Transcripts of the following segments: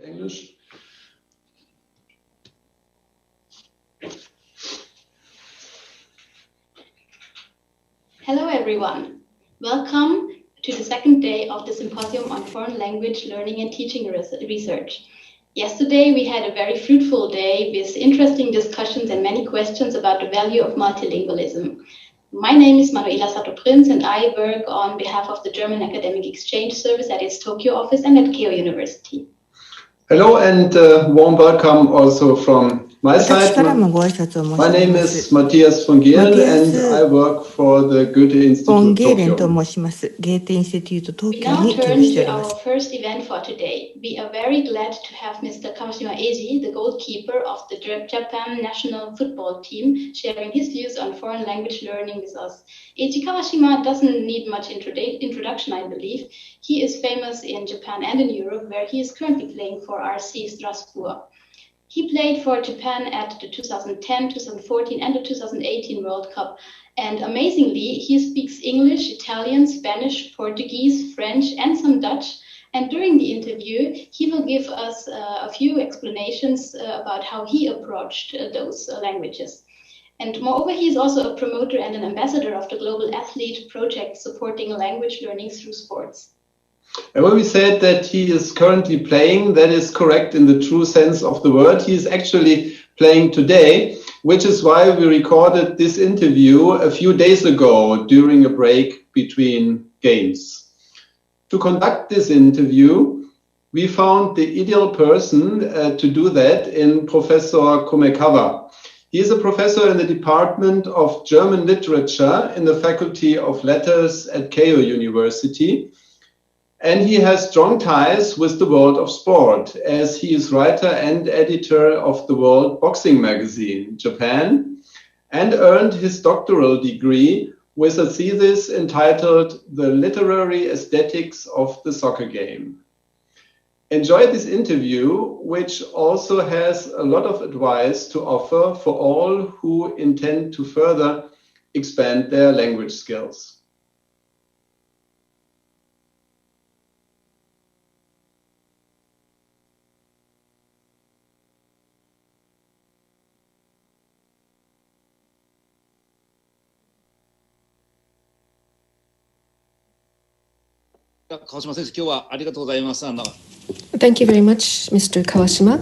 English. Hello everyone. Welcome to the second day of the Symposium on Foreign Language Learning and Teaching Research. Yesterday we had a very fruitful day with interesting discussions and many questions about the value of multilingualism. My name is Manuela Sato-Prinz and I work on behalf of the German Academic Exchange Service at its Tokyo office and at Keio University. Hello and warm welcome also from my side. My name is Matthias von Gehlen and I work for the Goethe-Institut Tokyo. We now turn to our first event for today. We are very glad to have Mr. Kawashima Eiji, the goalkeeper of the Japan national football team, sharing his views on foreign language learning with us. Eiji Kawashima doesn't need much introduction, I believe. He is famous in Japan and in Europe, where he is currently playing for RC Strasbourg. He played for Japan at the 2010, 2014 and the 2018 World Cup. And amazingly, he speaks English, Italian, Spanish, Portuguese, French and some Dutch. And during the interview, he will give us a few explanations about how he approached those languages. And moreover, he is also a promoter and an ambassador of the Global Athlete Project supporting language learning through sports. And when we said that he is currently playing, that is correct in the true sense of the word. He is actually playing today, which is why we recorded this interview a few days ago during a break between games. To conduct this interview, we found the ideal person to do that in Professor Komekawa. He is a professor in the Department of German Literature in the Faculty of Letters at Keio University. And he has strong ties with the world of sport, as he is writer and editor of the World Boxing Magazine, Japan, and earned his doctoral degree with a thesis entitled The Literary Aesthetics of the Soccer Game. Enjoy this interview, which also has a lot of advice to offer for all who intend to further expand their language skills. Thank you very much, Mr. Kawashima,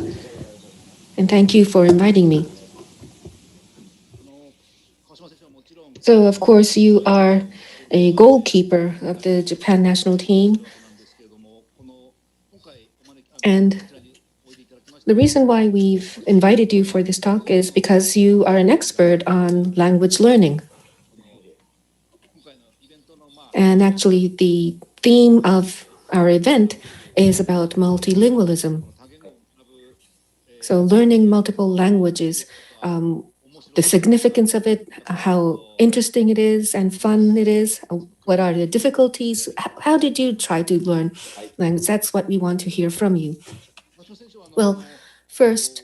and thank you for inviting me. So, of course, you are a goalkeeper of the Japan national team, and the reason why we've invited you for this talk is because you are an expert on language learning. And actually, the theme of our event is about multilingualism. So learning multiple languages, the significance of it, how interesting it is and fun it is, what are the difficulties, how did you try to learn language? That's what we want to hear from you. Well, first,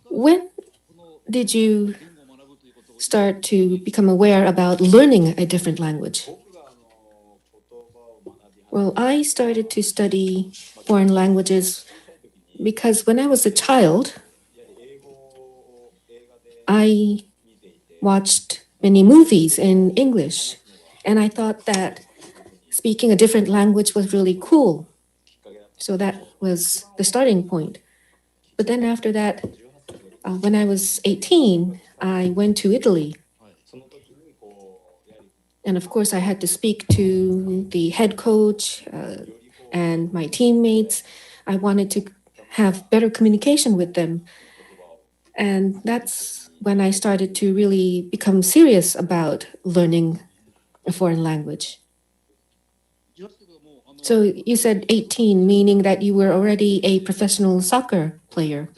when did you start to become aware about learning a different language? Well, I started to study foreign languages because when I was a child, I watched many movies in English, and I thought that speaking a different language was really cool. So that was the starting point. But then after that, when I was 18, I went to Italy. And of course, I had to speak to the head coach and my teammates. I wanted to have better communication with them. And that's when I started to really become serious about learning a foreign language. So you said 18, meaning that you were already a professional soccer player.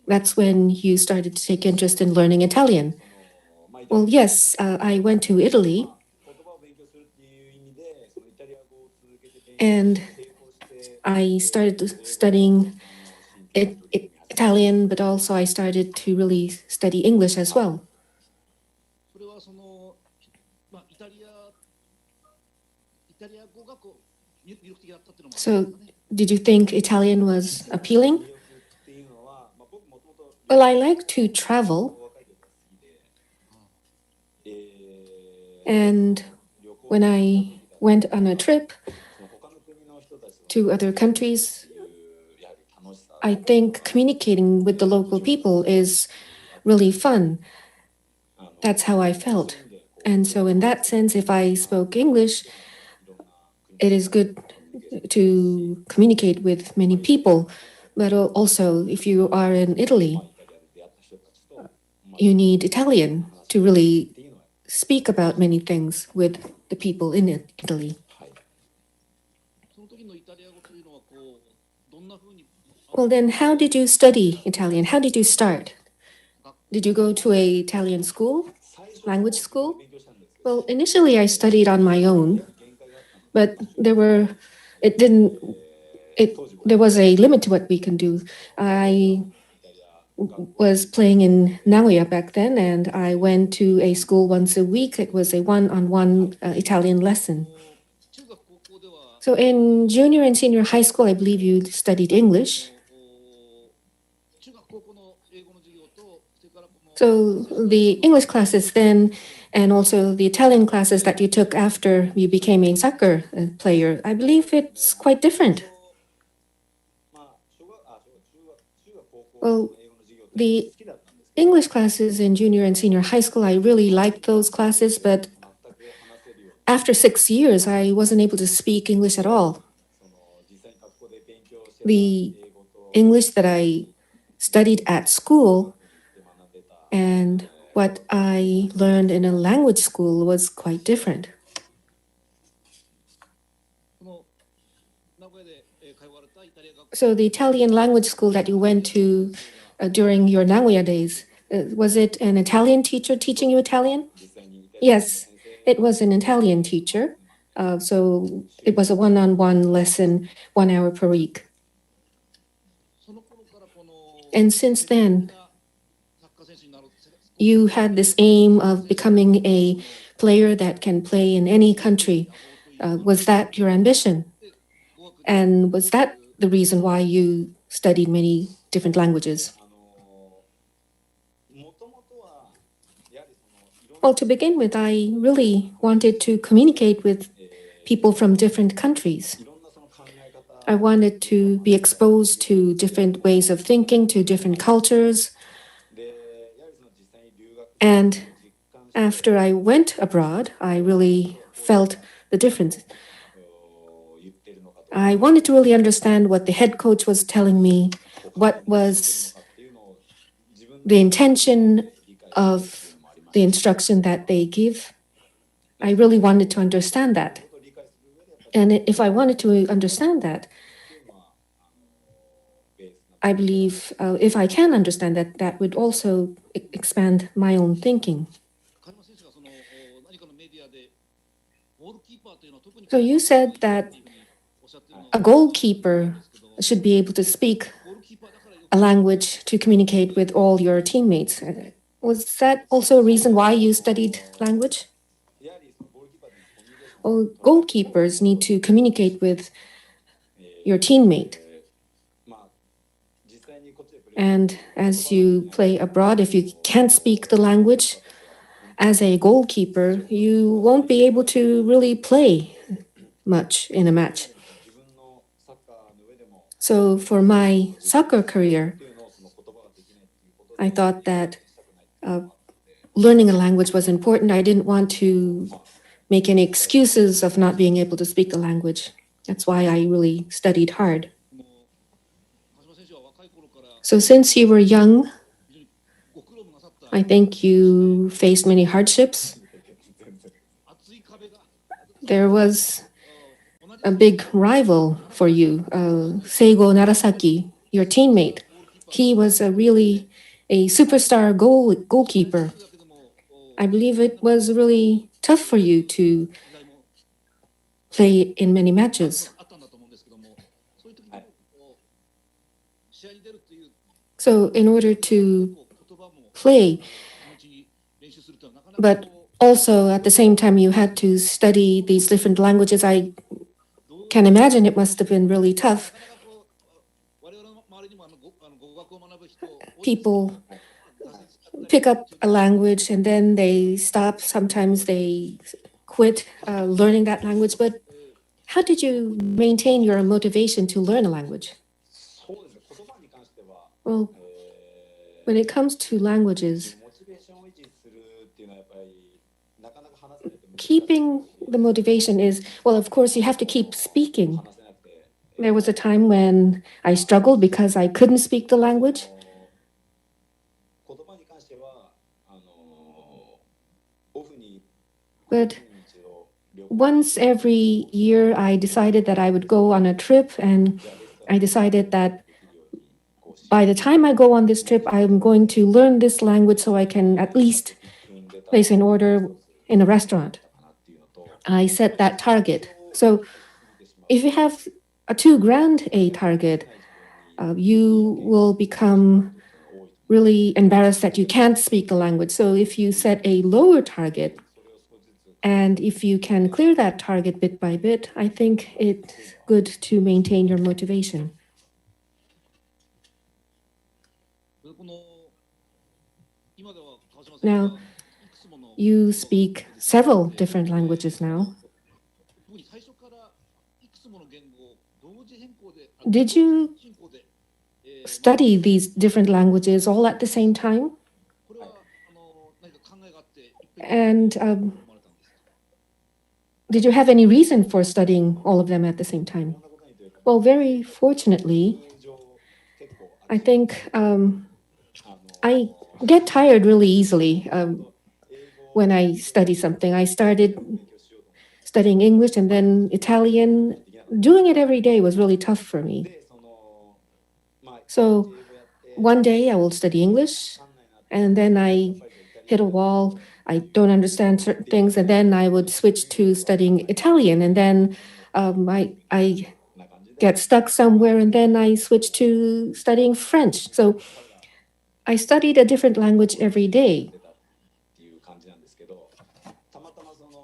That's when you started to take interest in learning Italian. Well, yes, I went to Italy, and I started studying Italian, but also I started to really study English as well. So, did you think Italian was appealing? Well, I like to travel. And when I went on a trip to other countries, I think communicating with the local people is really fun. That's how I felt. And so, in that sense, if I spoke English, it is good to communicate with many people. But also, if you are in Italy, you need Italian to really speak about many things with the people in Italy. Well, then, how did you study Italian? How did you start? Did you go to a Italian school, language school? Well, initially I studied on my own, but there was a limit to what we can do. I was playing in Nagoya back then, and I went to a school once a week. It was a one-on-one Italian lesson. So in junior and senior high school, I believe you studied English. So the English classes then, and also the Italian classes that you took after you became a soccer player, I believe it's quite different. Well, the English classes in junior and senior high school, I really liked those classes, but after 6 years, I wasn't able to speak English at all. The English that I studied at school and what I learned in a language school was quite different. So the Italian language school that you went to during your Nagoya days, was it an Italian teacher teaching you Italian? Yes, it was an Italian teacher. So it was a one-on-one lesson, 1 hour per week. And since then, you had this aim of becoming a player that can play in any country. Was that your ambition? And was that the reason why you studied many different languages? Well, to begin with, I really wanted to communicate with people from different countries. I wanted to be exposed to different ways of thinking, to different cultures. And after I went abroad, I really felt the difference. I wanted to really understand what the head coach was telling me, what was the intention of the instruction that they give. I really wanted to understand that. And if I wanted to understand that, I believe if I can understand that, that would also expand my own thinking. So you said that a goalkeeper should be able to speak a language to communicate with all your teammates. Was that also a reason why you studied language? Well, goalkeepers need to communicate with your teammate. And as you play abroad, if you can't speak the language, as a goalkeeper, you won't be able to really play much in a match. So for my soccer career, I thought that learning a language was important. I didn't want to make any excuses of not being able to speak the language. That's why I really studied hard. So since you were young, I think you faced many hardships. There was a big rival for you, Seigo Narasaki, your teammate. He was a superstar goalkeeper. I believe it was really tough for you to play in many matches. So in order to play, but also at the same time you had to study these different languages, I can imagine it must have been really tough. People pick up a language and then they stop. Sometimes they quit learning that language. But how did you maintain your motivation to learn a language? Well, when it comes to languages, keeping the motivation is, well, of course, you have to keep speaking. There was a time when I struggled because I couldn't speak the language. But once every year, I decided that I would go on a trip, and I decided that by the time I go on this trip, I'm going to learn this language so I can at least place an order in a restaurant. I set that target. So if you have a too grand a target, you will become really embarrassed that you can't speak the language. So if you set a lower target, and if you can clear that target bit by bit, I think it's good to maintain your motivation. Now, you speak several different languages now. Did you study these different languages all at the same time? And did you have any reason for studying all of them at the same time? Well, very fortunately, I think I get tired really easily when I study something. I started studying English and then Italian. Doing it every day was really tough for me. So one day I will study English, and then I hit a wall. I don't understand certain things, and then I would switch to studying Italian, and then I get stuck somewhere, and then I switch to studying French. So I studied a different language every day.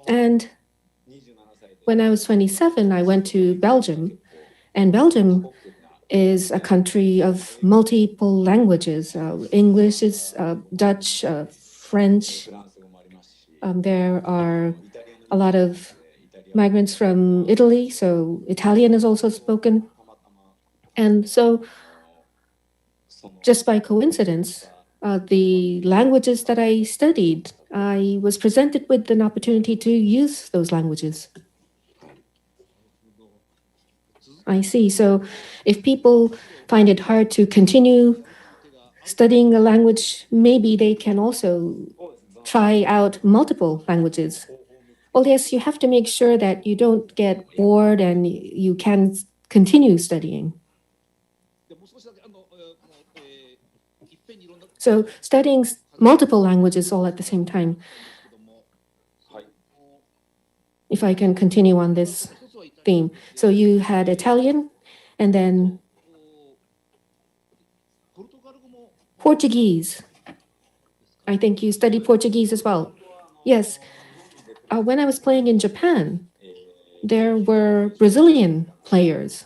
And when I was 27, I went to Belgium, and Belgium is a country of multiple languages. English is Dutch, French. There are a lot of migrants from Italy, so Italian is also spoken. And so, just by coincidence, the languages that I studied, I was presented with an opportunity to use those languages. I see. So if people find it hard to continue studying a language, maybe they can also try out multiple languages. Well, yes, you have to make sure that you don't get bored and you can continue studying. So studying multiple languages all at the same time. If I can continue on this theme. So you had Italian and then Portuguese. I think you studied Portuguese as well. Yes. When I was playing in Japan, there were Brazilian players.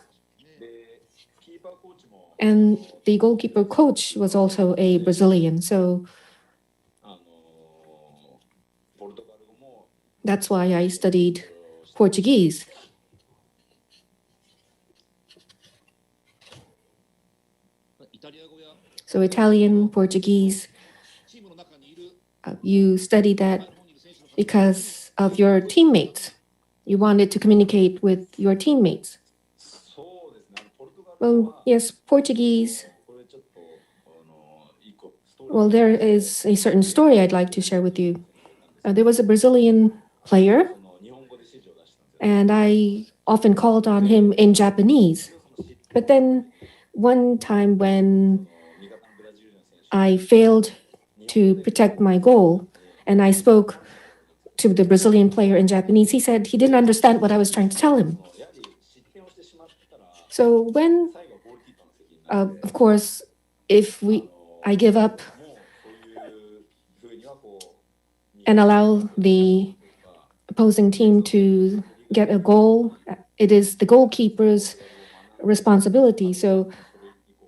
And the goalkeeper coach was also a Brazilian. So that's why I studied Portuguese. So Italian, Portuguese, you studied that because of your teammates. You wanted to communicate with your teammates. Well, yes, Portuguese. Well, there is a certain story I'd like to share with you. There was a Brazilian player, and I often called on him in Japanese. But then one time when I failed to protect my goal, and I spoke to the Brazilian player in Japanese, he said he didn't understand what I was trying to tell him. So when, of course, if I give up and allow the opposing team to get a goal it is the goalkeeper's responsibility. So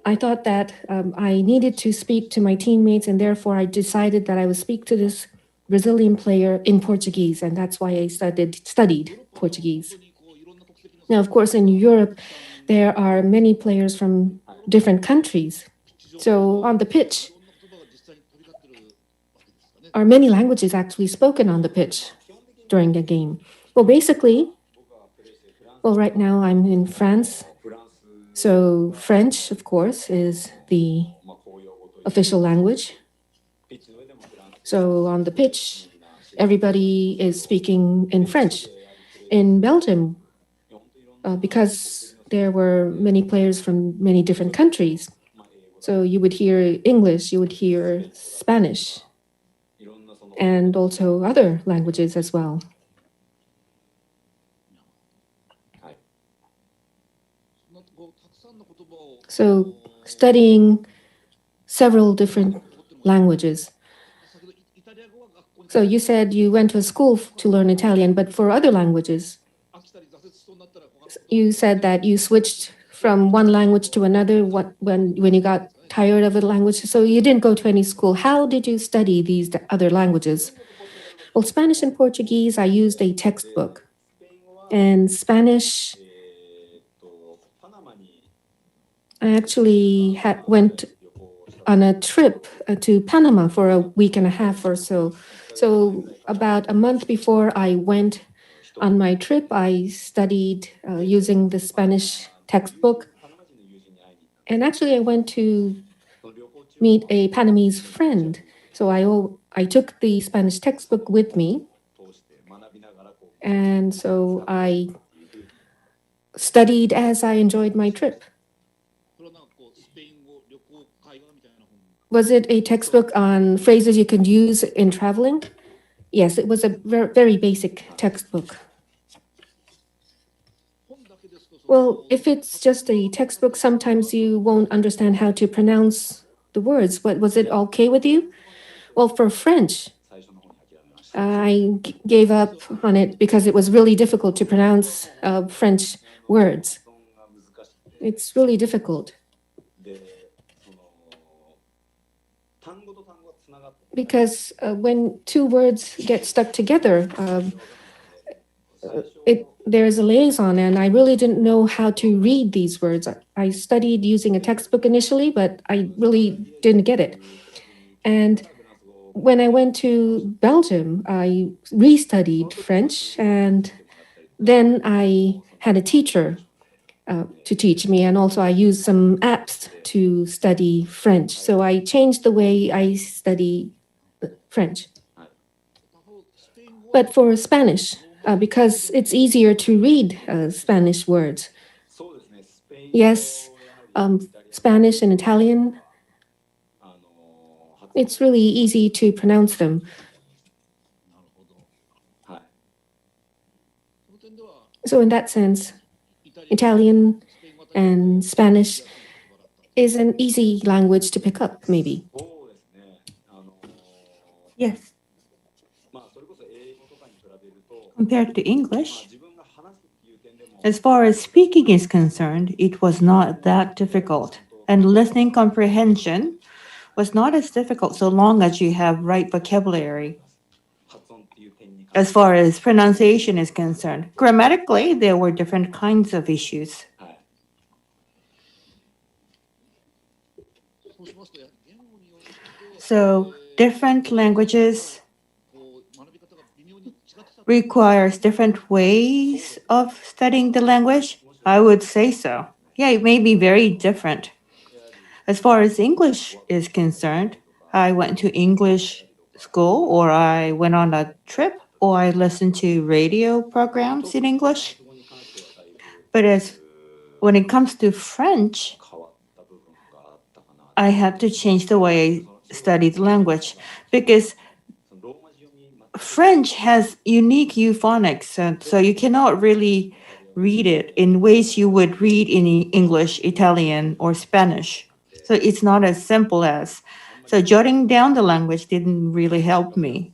I thought that I needed to speak to my teammates, and therefore I decided that I would speak to this Brazilian player in Portuguese, and that's why I studied Portuguese. Now, of course, in Europe, there are many players from different countries. So on the pitch, are many languages actually spoken on the pitch during the game? Well, basically, right now I'm in France. So French, of course, is the official language. So on the pitch, everybody is speaking in French. In Belgium, because there were many players from many different countries, so you would hear English, you would hear Spanish, and also other languages as well. So studying several different languages. So you said you went to a school to learn Italian, but for other languages, you said that you switched from one language to another when you got tired of a language. So you didn't go to any school. How did you study these other languages? Well, Spanish and Portuguese, I used a textbook. And Spanish, I actually went on a trip to Panama for a week and a half or so. So about a month before I went on my trip, I studied using the Spanish textbook. And actually, I went to meet a Panamese friend. So I took the Spanish textbook with me. And so I studied as I enjoyed my trip. Was it a textbook on phrases you can use in traveling? Yes, it was a very basic textbook. Well, if it's just a textbook, sometimes you won't understand how to pronounce the words. Was it okay with you? Well, for French, I gave up on it because it was really difficult to pronounce French words. It's really difficult. Because when two words get stuck together, there's a liaison, and I really didn't know how to read these words. I studied using a textbook initially, but I really didn't get it. And when I went to Belgium, I restudied French, and then I had a teacher to teach me, and also I used some apps to study French. So I changed the way I study French. But for Spanish, because it's easier to read Spanish words. Yes, Spanish and Italian, it's really easy to pronounce them. So in that sense, Italian and Spanish is an easy language to pick up, maybe. Yes. Compared to English, as far as speaking is concerned, it was not that difficult. And listening comprehension was not as difficult so long as you have right vocabulary. As far as pronunciation is concerned, grammatically, there were different kinds of issues. So different languages requires different ways of studying the language. I would say so. Yeah, it may be very different. As far as English is concerned, I went to English school, or I went on a trip, or I listened to radio programs in English. But when it comes to French, I had to change the way I studied the language, because French has unique euphonics, and so you cannot really read it in ways you would read in English, Italian, or Spanish. So it's not as simple as. So jotting down the language didn't really help me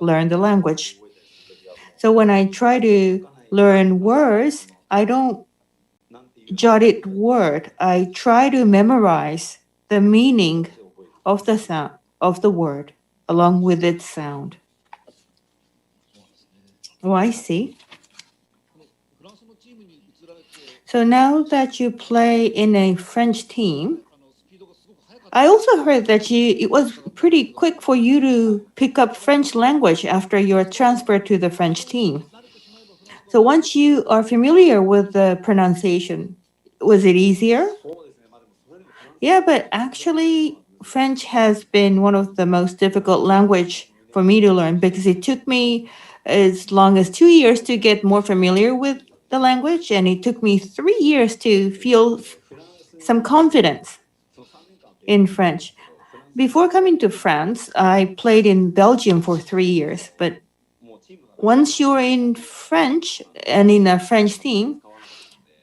learn the language. So when I try to learn words, I don't jot it word. I try to memorize the meaning of the sound of the word along with its sound. Oh, I see. So now that you play in a French team, I also heard that it was pretty quick for you to pick up French language after your transfer to the French team. So once you are familiar with the pronunciation, was it easier? Yeah, but actually French has been one of the most difficult language for me to learn because it took me as long as 2 years to get more familiar with the language, and it took me 3 years to feel some confidence in French. Before coming to France, I played in Belgium for 3 years, but once you're in French and in a French team,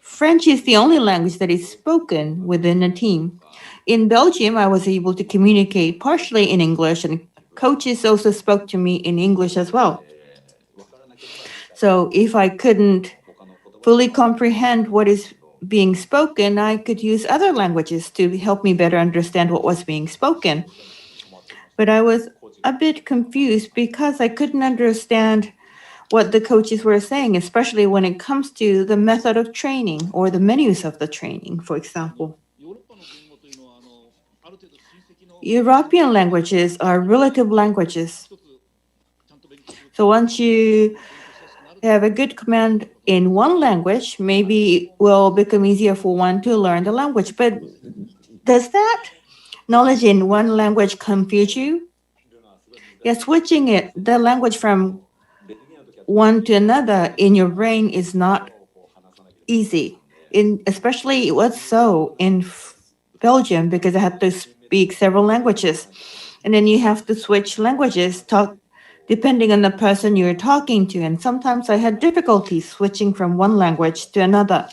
French is the only language that is spoken within a team. In Belgium, I was able to communicate partially in English, and coaches also spoke to me in English as well. So if I couldn't fully comprehend what is being spoken, I could use other languages to help me better understand what was being spoken. But I was a bit confused because I couldn't understand what the coaches were saying, especially when it comes to the method of training or the menus of the training, for example. European languages are relative languages. So once you have a good command in one language, maybe it will become easier for one to learn the language. But does that knowledge in one language confuse you? Yeah, switching the language from one to another in your brain is not easy. Especially it was so in Belgium because I had to speak several languages. And then you have to switch languages, depending on the person you're talking to. And sometimes I had difficulty switching from one language to another.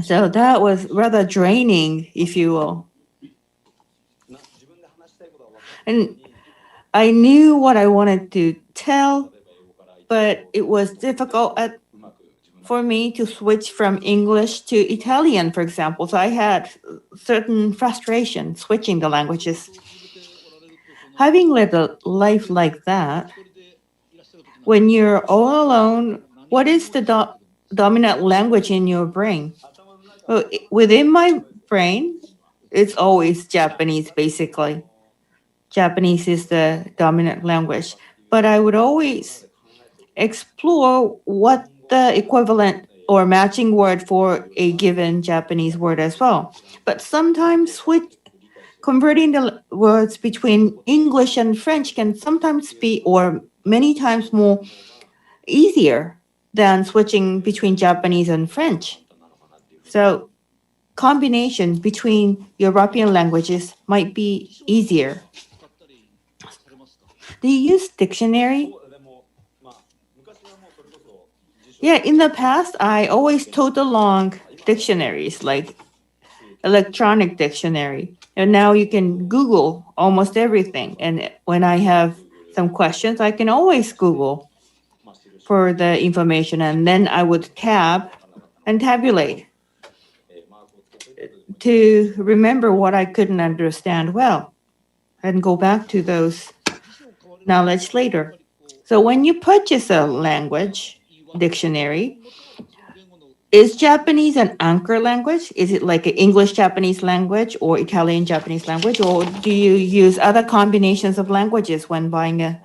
So that was rather draining, if you will. And I knew what I wanted to tell, but it was difficult for me to switch from English to Italian, for example. So I had certain frustration switching the languages. Having led a life like that, when you're all alone, what is the dominant language in your brain? Well, within my brain, it's always Japanese, basically. Japanese is the dominant language. But I would always explore what the equivalent or matching word for a given Japanese word as well. But sometimes converting the words between English and French can sometimes be, or many times more easier than switching between Japanese and French. So combination between European languages might be easier. Do you use dictionary? Yeah, in the past, I always tote along dictionaries, like electronic dictionary. And now you can Google almost everything. And when I have some questions, I can always Google for the information. And then I would tab and tabulate to remember what I couldn't understand well and go back to those knowledge later. So when you purchase a language dictionary, is Japanese an anchor language? Is it like an English-Japanese language or Italian-Japanese language? Or do you use other combinations of languages when buying a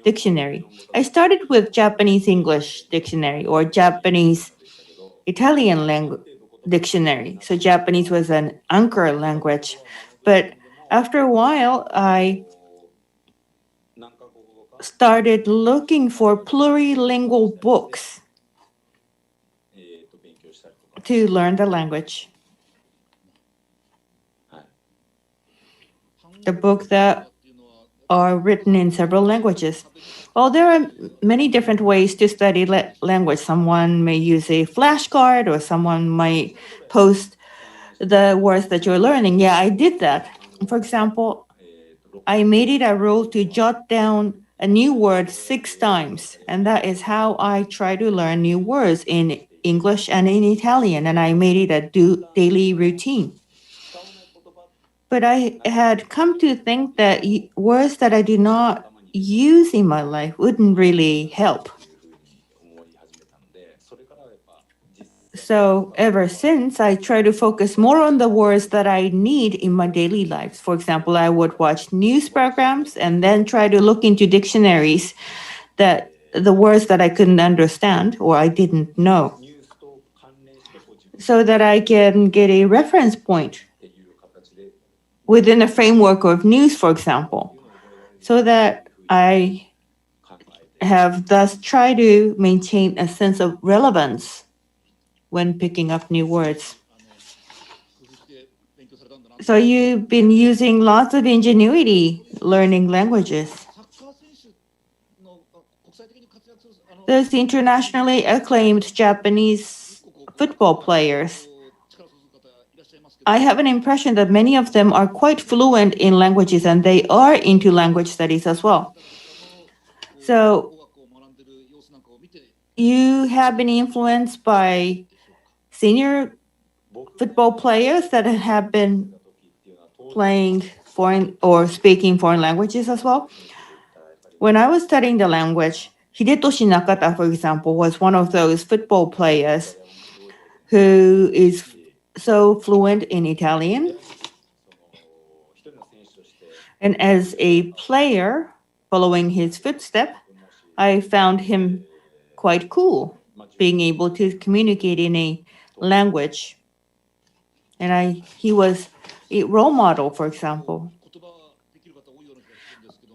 dictionary? I started with Japanese-English dictionary or Japanese-Italian language dictionary. So Japanese was an anchor language. But after a while, I started looking for plurilingual books to learn the language. The books that are written in several languages. Well, there are many different ways to study language. Someone may use a flashcard, or someone might post the words that you're learning. Yeah, I did that. For example, I made it a rule to jot down a new word 6 times. And that is how I try to learn new words in English and in Italian. And I made it a daily routine. But I had come to think that words that I do not use in my life wouldn't really help. So ever since, I try to focus more on the words that I need in my daily lives. For example, I would watch news programs and then try to look into dictionaries that the words that I couldn't understand or I didn't know, so that I can get a reference point within a framework of news, for example, so that I have thus tried to maintain a sense of relevance when picking up new words. So you've been using lots of ingenuity learning languages. Those internationally acclaimed Japanese football players, I have an impression that many of them are quite fluent in languages and they are into language studies as well. So you have been influenced by senior football players that have been playing foreign or speaking foreign languages as well. When I was studying the language, Hidetoshi Nakata, for example, was one of those football players who is so fluent in Italian. And as a player, following his footstep, I found him quite cool, being able to communicate in a language. And he was a role model, for example.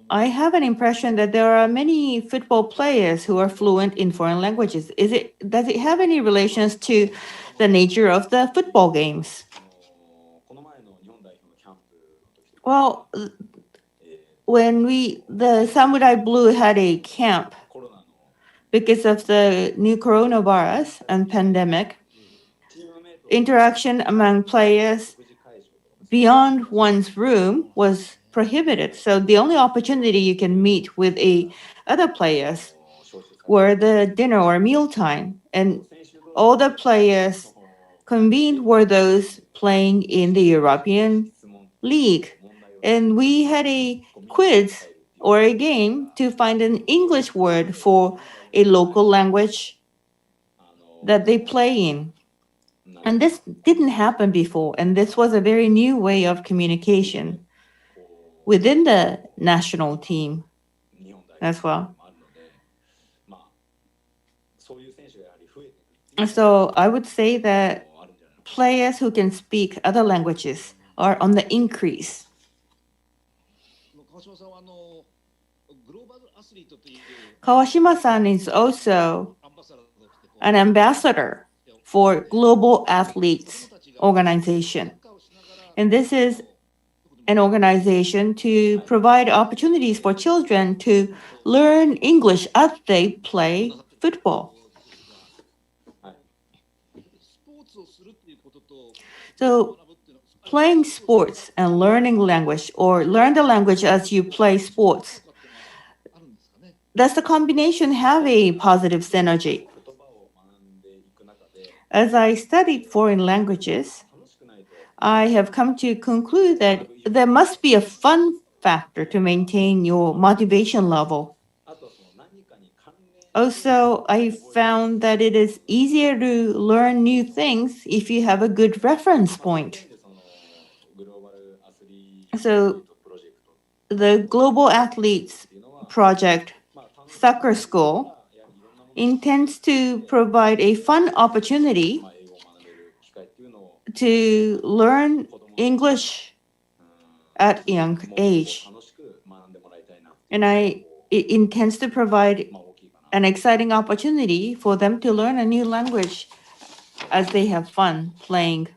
I have an impression that there are many football players who are fluent in foreign languages. Does it have any relations to the nature of the football games? Well, when the Samurai Blue had a camp because of the new coronavirus and pandemic, interaction among players beyond one's room was prohibited. So the only opportunity you can meet with other players were the dinner or meal time. And all the players convened were those playing in the European League. And we had a quiz or a game to find an English word for a local language that they play in. And this didn't happen before, and this was a very new way of communication within the national team as well. So I would say that players who can speak other languages are on the increase. Kawashima-san is also an ambassador for Global Athletes Organization. And this is an organization to provide opportunities for children to learn English as they play football. So playing sports and learning language, or learn the language as you play sports, does the combination have a positive synergy? As I studied foreign languages, I have come to conclude that there must be a fun factor to maintain your motivation level. Also, I found that it is easier to learn new things if you have a good reference point. So, the Global Athletes Project Soccer School intends to provide a fun opportunity to learn English at a young age. And it intends to provide an exciting opportunity for them to learn a new language as they have fun playing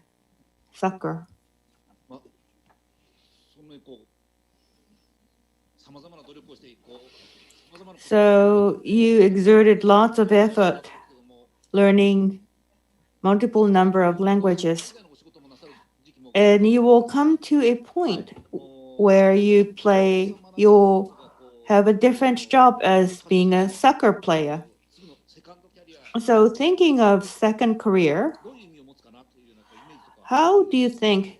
soccer. So you exerted lots of effort learning multiple number of languages. And you will come to a point where you have a different job as being a soccer player. So thinking of second career, how do you think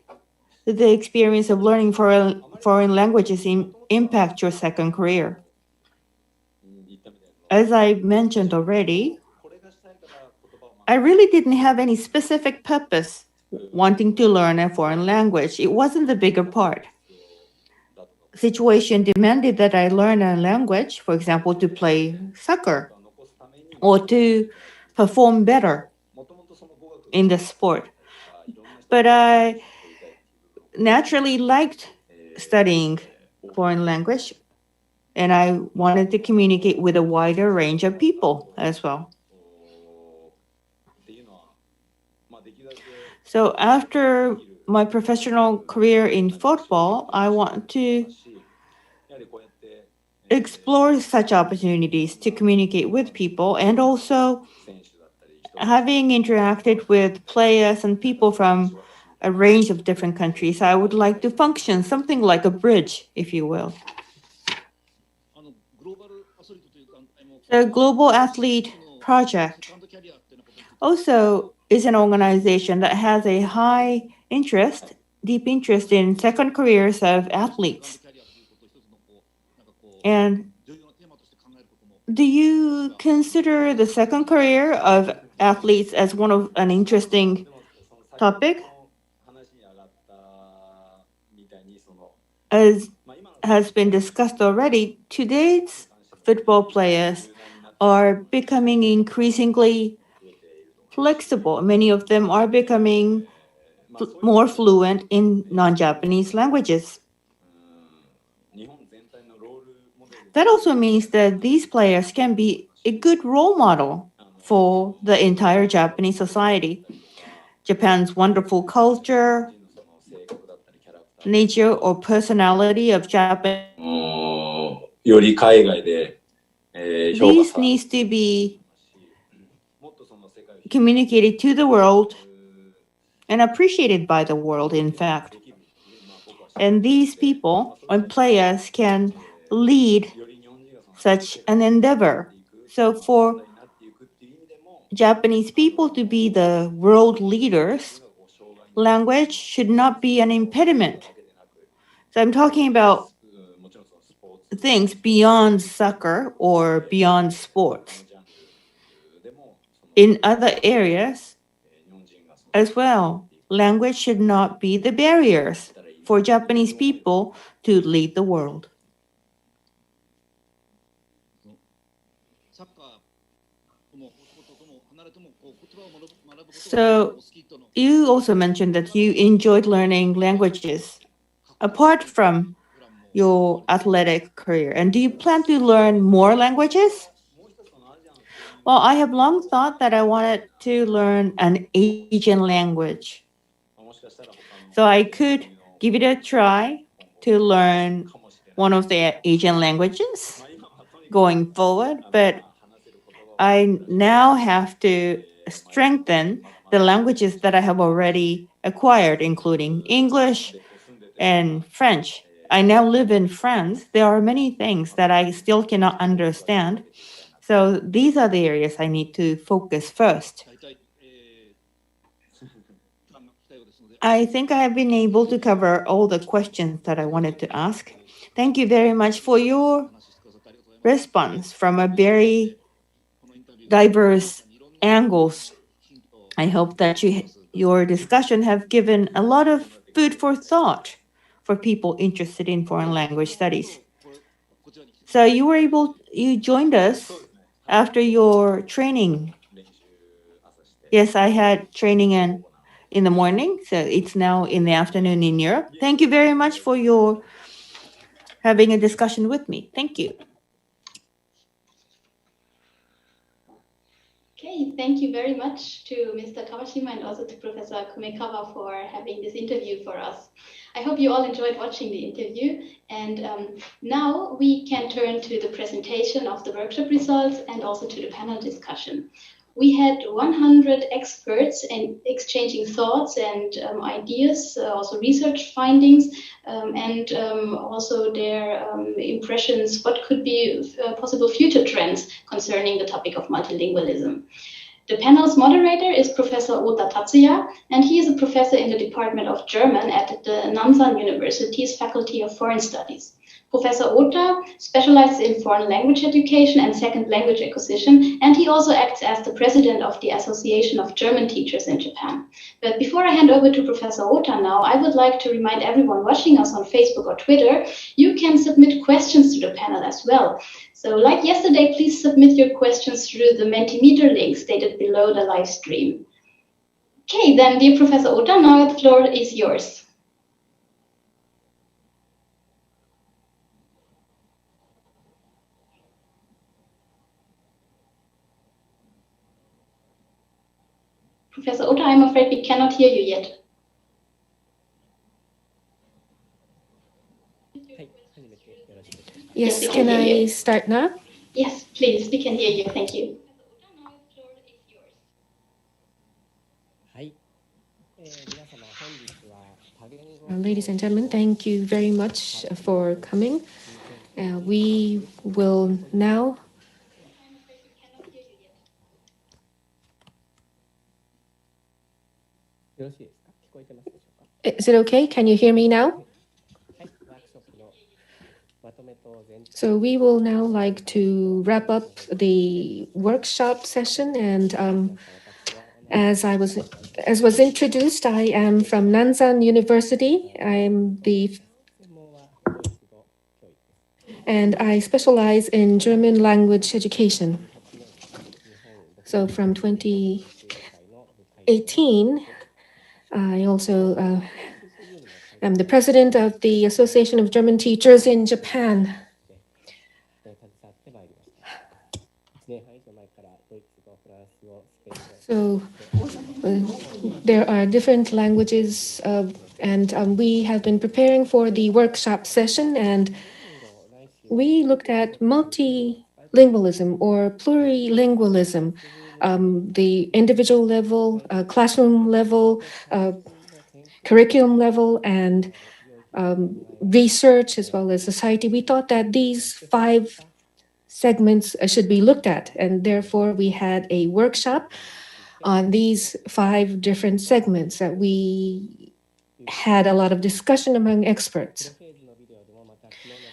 the experience of learning foreign languages impact your second career? As I mentioned already, I really didn't have any specific purpose wanting to learn a foreign language. It wasn't the bigger part. Situation demanded that I learn a language, for example, to play soccer or to perform better in the sport. But I naturally liked studying foreign language, and I wanted to communicate with a wider range of people as well. So after my professional career in football, I want to explore such opportunities to communicate with people, and also having interacted with players and people from a range of different countries, I would like to function something like a bridge, if you will. The Global Athlete Project also is an organization that has a high interest, deep interest in second careers of athletes. And do you consider the second career of athletes as one of an interesting topic? As has been discussed already, today's football players are becoming increasingly flexible. Many of them are becoming more fluent in non-Japanese languages. That also means that these players can be a good role model for the entire Japanese society. Japan's wonderful culture, nature, or personality of Japan. These needs to be communicated to the world and appreciated by the world, in fact. And these people and players can lead such an endeavor. So for Japanese people to be the world leaders, language should not be an impediment. So I'm talking about things beyond soccer or beyond sports. In other areas as well, language should not be the barriers for Japanese people to lead the world. So you also mentioned that you enjoyed learning languages apart from your athletic career. And do you plan to learn more languages? Well, I have long thought that I wanted to learn an Asian language. So I could give it a try to learn one of the Asian languages going forward, but I now have to strengthen the languages that I have already acquired, including English and French. I now live in France. There are many things that I still cannot understand. So these are the areas I need to focus first. I think I have been able to cover all the questions that I wanted to ask. Thank you very much for your response from a very diverse angles. I hope that your discussion have given a lot of food for thought for people interested in foreign language studies. So you joined us after your training. Yes, I had training in the morning, so it's now in the afternoon in Europe. Thank you very much for your having a discussion with me. Thank you. Okay, thank you very much to Mr. Kawashima and also to Professor Kumekawa for having this interview for us. I hope you all enjoyed watching the interview, and now we can turn to the presentation of the workshop results and also to the panel discussion. We had 100 experts and exchanging thoughts and ideas, also research findings, and also their impressions, what could be possible future trends concerning the topic of multilingualism. The panel's moderator is Professor Ota Tatsuya, and he is a professor in the Department of German at the Nanzan University's Faculty of Foreign Studies. Professor Ota specializes in foreign language education and second language acquisition, and he also acts as the president of the Association of German Teachers in Japan. But before I hand over to Professor Ota now, I would like to remind everyone watching us on Facebook or Twitter, you can submit questions to the panel as well. So like yesterday, please submit your questions through the Mentimeter link stated below the live stream. Okay, then dear Professor Ota, now the floor is yours. Professor Ota, I'm afraid we cannot hear you yet. Yes, can I start now? Yes, please, we can hear you. Thank you. Ladies and gentlemen, thank you very much for coming. We will now... Is it okay? Can you hear me now? So we will now like to wrap up the workshop session, and as was introduced, I am from Nanzan University. And I specialize in German language education. So from 2018, I also am the president of the Association of German Teachers in Japan. So there are different languages, and we have been preparing for the workshop session, and we looked at multilingualism or plurilingualism, the individual level, classroom level, curriculum level, and research as well as society. We thought that these 5 segments should be looked at, and therefore we had a workshop on these 5 different segments that we had a lot of discussion among experts.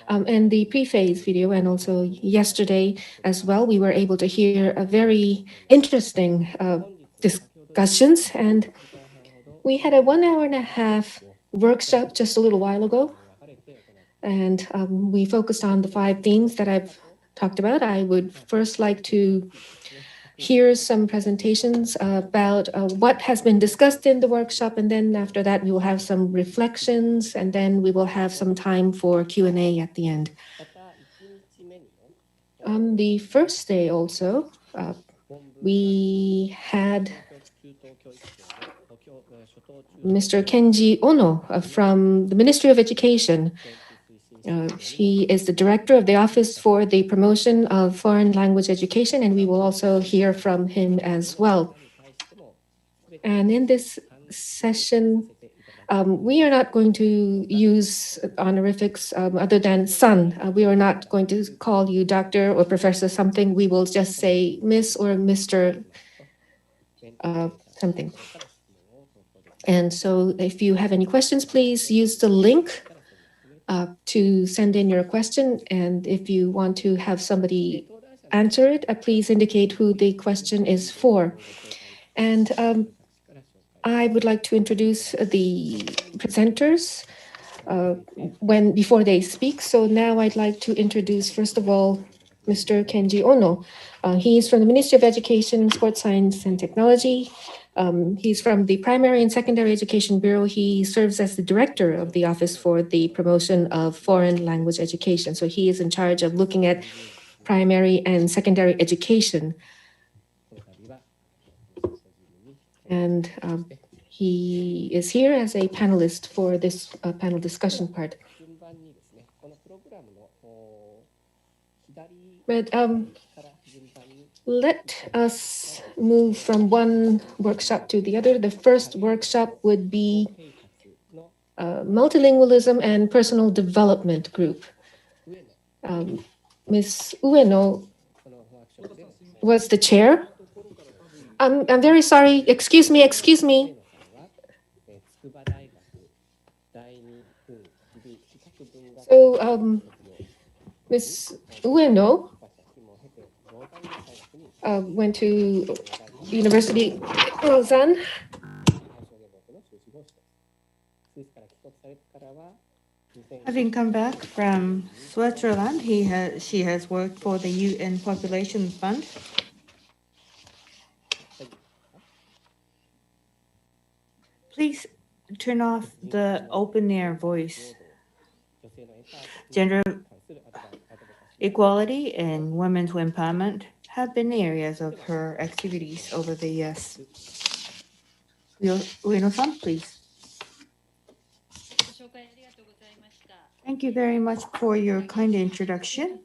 In the pre-phase video and also yesterday as well, we were able to hear a very interesting discussions, and we had a 1.5-hour workshop just a little while ago, and we focused on the 5 themes that I've talked about. I would first like to hear some presentations about what has been discussed in the workshop, and then after that we will have some reflections, and then we will have some time for Q&A at the end. On the first day also, we had Mr. Kenji Ono from the Ministry of Education. He is the director of the Office for the Promotion of Foreign Language Education, and we will also hear from him as well. And in this session, we are not going to use honorifics other than son. We are not going to call you doctor or professor something. We will just say Miss or Mr. Something. And so if you have any questions, please use the link to send in your question. And if you want to have somebody answer it, please indicate who the question is for. And I would like to introduce the presenters before they speak. So now I'd like to introduce, first of all, Mr. Kenji Ono. He is from the Ministry of Education, Sports Science and Technology. He's from the Primary and Secondary Education Bureau. He serves as the director of the Office for the Promotion of Foreign Language Education. So he is in charge of looking at primary and secondary education. And he is here as a panelist for this panel discussion part. But Let us move from one workshop to the other. The first workshop would be Multilingualism and Personal Development Group. Ms. Ueno was the chair. I'm very sorry. Excuse me, excuse me. So, Ms. Ueno went to University Lausanne. Having come back from Switzerland, she has worked for the UN Population Fund. Please turn off the open air voice. Gender equality and women's empowerment have been areas of her activities over the years. Ueno-san, please. Thank you very much for your kind introduction.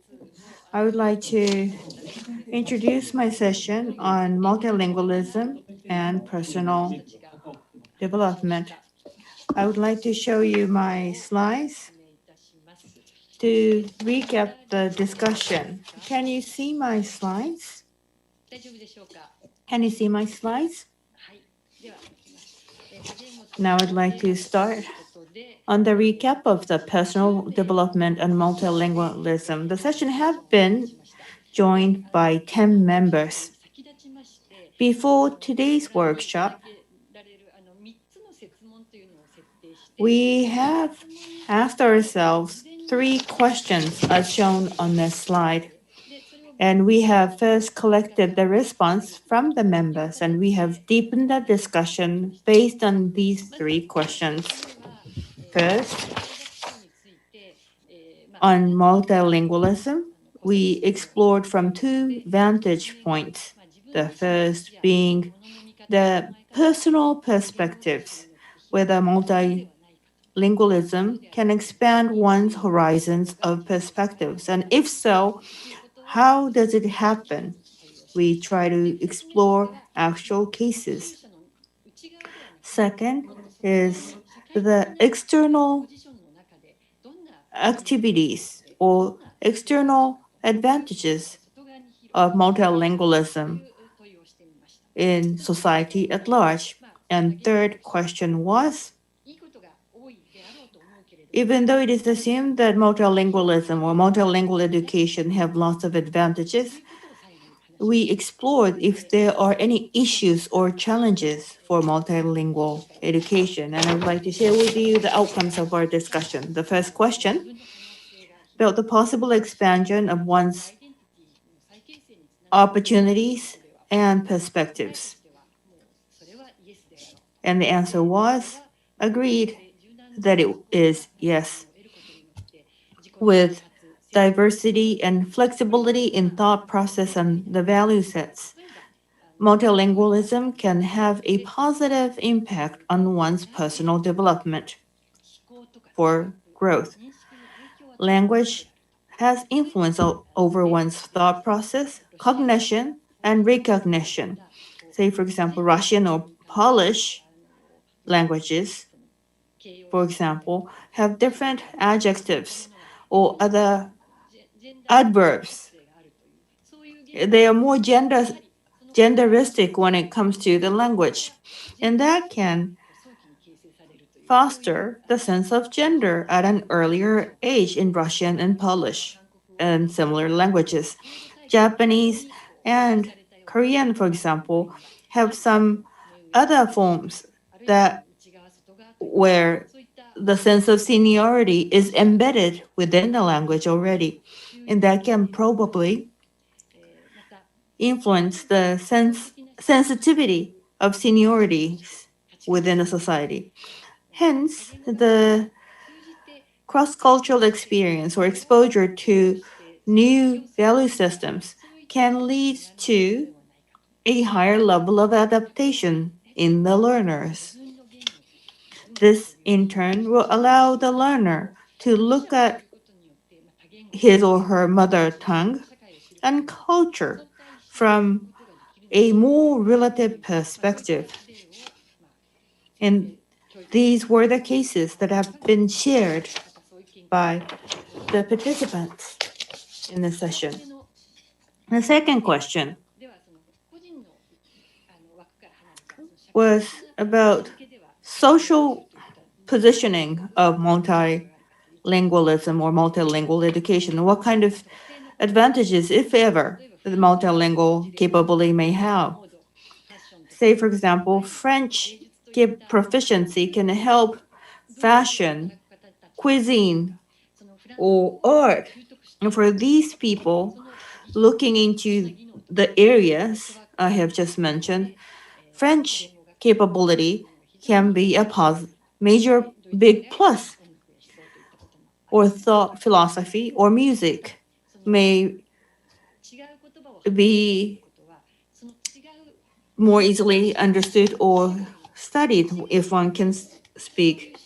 I would like to introduce my session on multilingualism and personal development. I would like to show you my slides to recap the discussion. Can you see my slides? Can you see my slides? Now I'd like to start on the recap of the personal development and multilingualism. The session has been joined by 10 members. Before today's workshop, we have asked ourselves 3 questions as shown on this slide. And we have first collected the response from the members, and we have deepened the discussion based on these 3 questions. First, on multilingualism, we explored from 2 vantage points. The first being the personal perspectives, whether multilingualism can expand one's horizons of perspectives, and if so, how does it happen? We try to explore actual cases. Second is the external activities or external advantages of multilingualism in society at large. And third question was, even though it is assumed that multilingualism or multilingual education have lots of advantages, we explored if there are any issues or challenges for multilingual education. And I would like to share with you the outcomes of our discussion. The first question about the possible expansion of one's opportunities and perspectives. And the answer was agreed that it is yes. With diversity and flexibility in thought process and the value sets, multilingualism can have a positive impact on one's personal development for growth. Language has influence over one's thought process, cognition, and recognition. Say, for example, Russian or Polish languages, for example, have different adjectives or other adverbs. They are more genderistic when it comes to the language, and that can foster the sense of gender at an earlier age in Russian and Polish and similar languages. Japanese and Korean, for example, have some other forms that where the sense of seniority is embedded within the language already, and that can probably influence the sensitivity of seniority within a society. Hence, the cross-cultural experience or exposure to new value systems can lead to a higher level of adaptation in the learners. This, in turn, will allow the learner to look at his or her mother tongue and culture from a more relative perspective. And these were the cases that have been shared by the participants in the session. The second question was about social positioning of multilingualism or multilingual education. What kind of advantages, if ever, the multilingual capability may have? Say, for example, French proficiency can help fashion, cuisine, or art. And for these people looking into the areas I have just mentioned, French capability can be a major big plus. Or thought, philosophy, or music may be more easily understood or studied if one can speak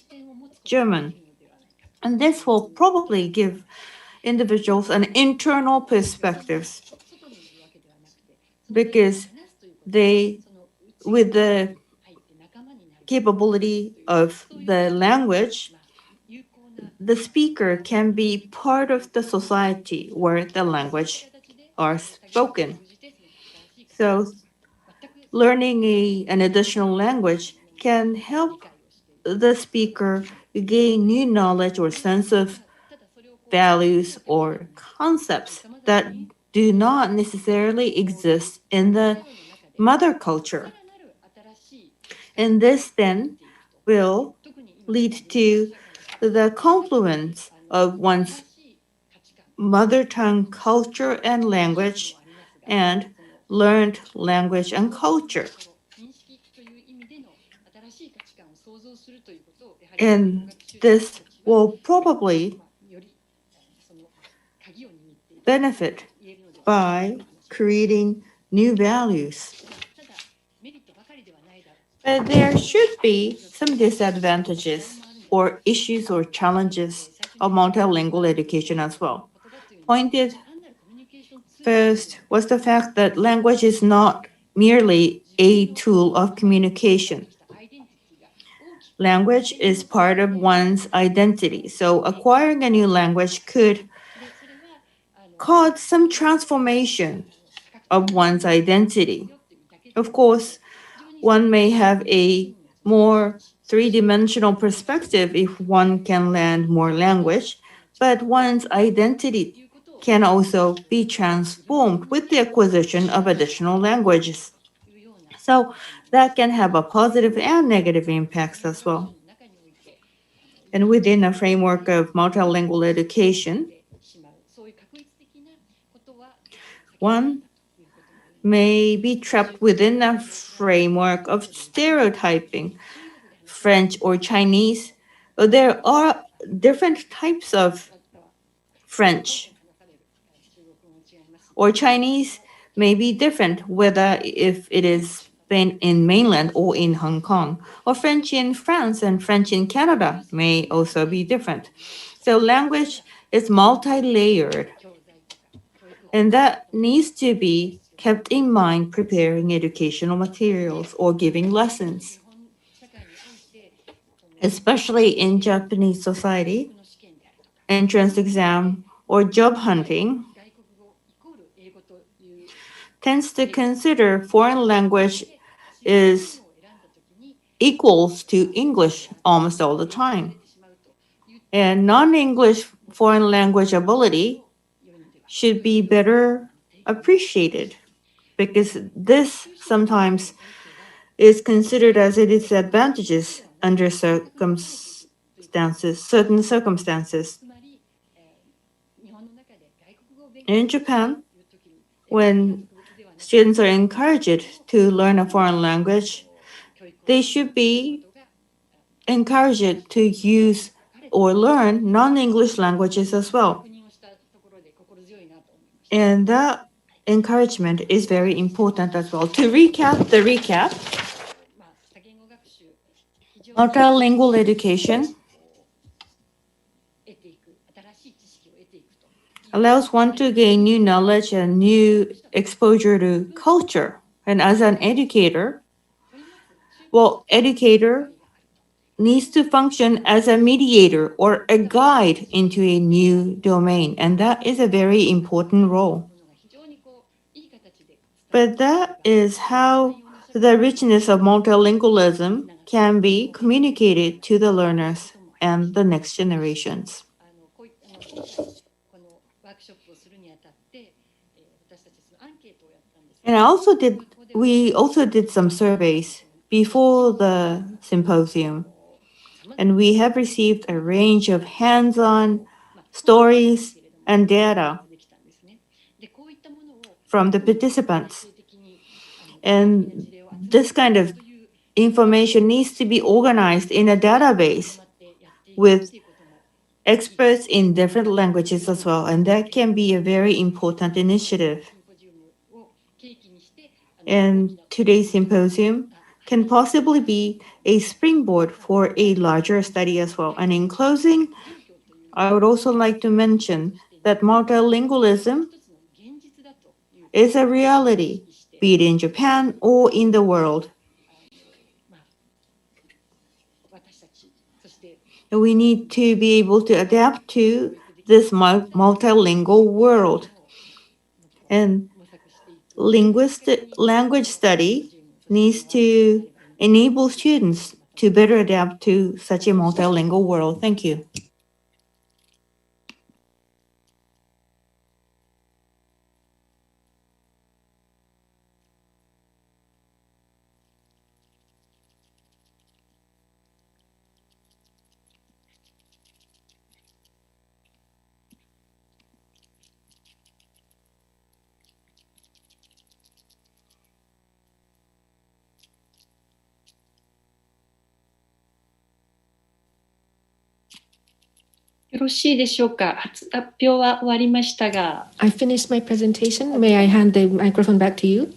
German. And this will probably give individuals an internal perspective because they, with the capability of the language, the speaker can be part of the society where the language are spoken. So learning an additional language can help the speaker gain new knowledge or sense of values or concepts that do not necessarily exist in the mother culture. And this then will lead to the confluence of one's mother tongue culture and language and learned language and culture. And this will probably benefit by creating new values. But there should be some disadvantages or issues or challenges of multilingual education as well. Pointed first was the fact that language is not merely a tool of communication. Language is part of one's identity. So acquiring a new language could cause some transformation of one's identity. Of course, one may have a more three-dimensional perspective if one can learn more language, but one's identity can also be transformed with the acquisition of additional languages. So that can have a positive and negative impacts as well. And within a framework of multilingual education, one may be trapped within a framework of stereotyping French or Chinese. There are different types of French or Chinese may be different whether if it is in mainland or in Hong Kong, or French in France and French in Canada may also be different. So language is multi-layered, and that needs to be kept in mind preparing educational materials or giving lessons. Especially in Japanese society, entrance exam or job hunting tends to consider foreign language is equals to English almost all the time. And non-English foreign language ability should be better appreciated because this sometimes is considered as a disadvantages under certain circumstances. In Japan, when students are encouraged to learn a foreign language, they should be encouraged to use or learn non-English languages as well. And that encouragement is very important as well. To recap, multilingual education allows one to gain new knowledge and new exposure to culture. And as an educator, well, educator needs to function as a mediator or a guide into a new domain, and that is a very important role. But that is how the richness of multilingualism can be communicated to the learners and the next generations. And we also did some surveys before the symposium, and we have received a range of hands-on stories and data from the participants. And this kind of information needs to be organized in a database with experts in different languages as well, and that can be a very important initiative. And today's symposium can possibly be a springboard for a larger study as well. And in closing, I would also like to mention that multilingualism is a reality, be it in Japan or in the world. And we need to be able to adapt to this multilingual world. And language study needs to enable students to better adapt to such a multilingual world. Thank you. I finished my presentation. May I hand the microphone back to you?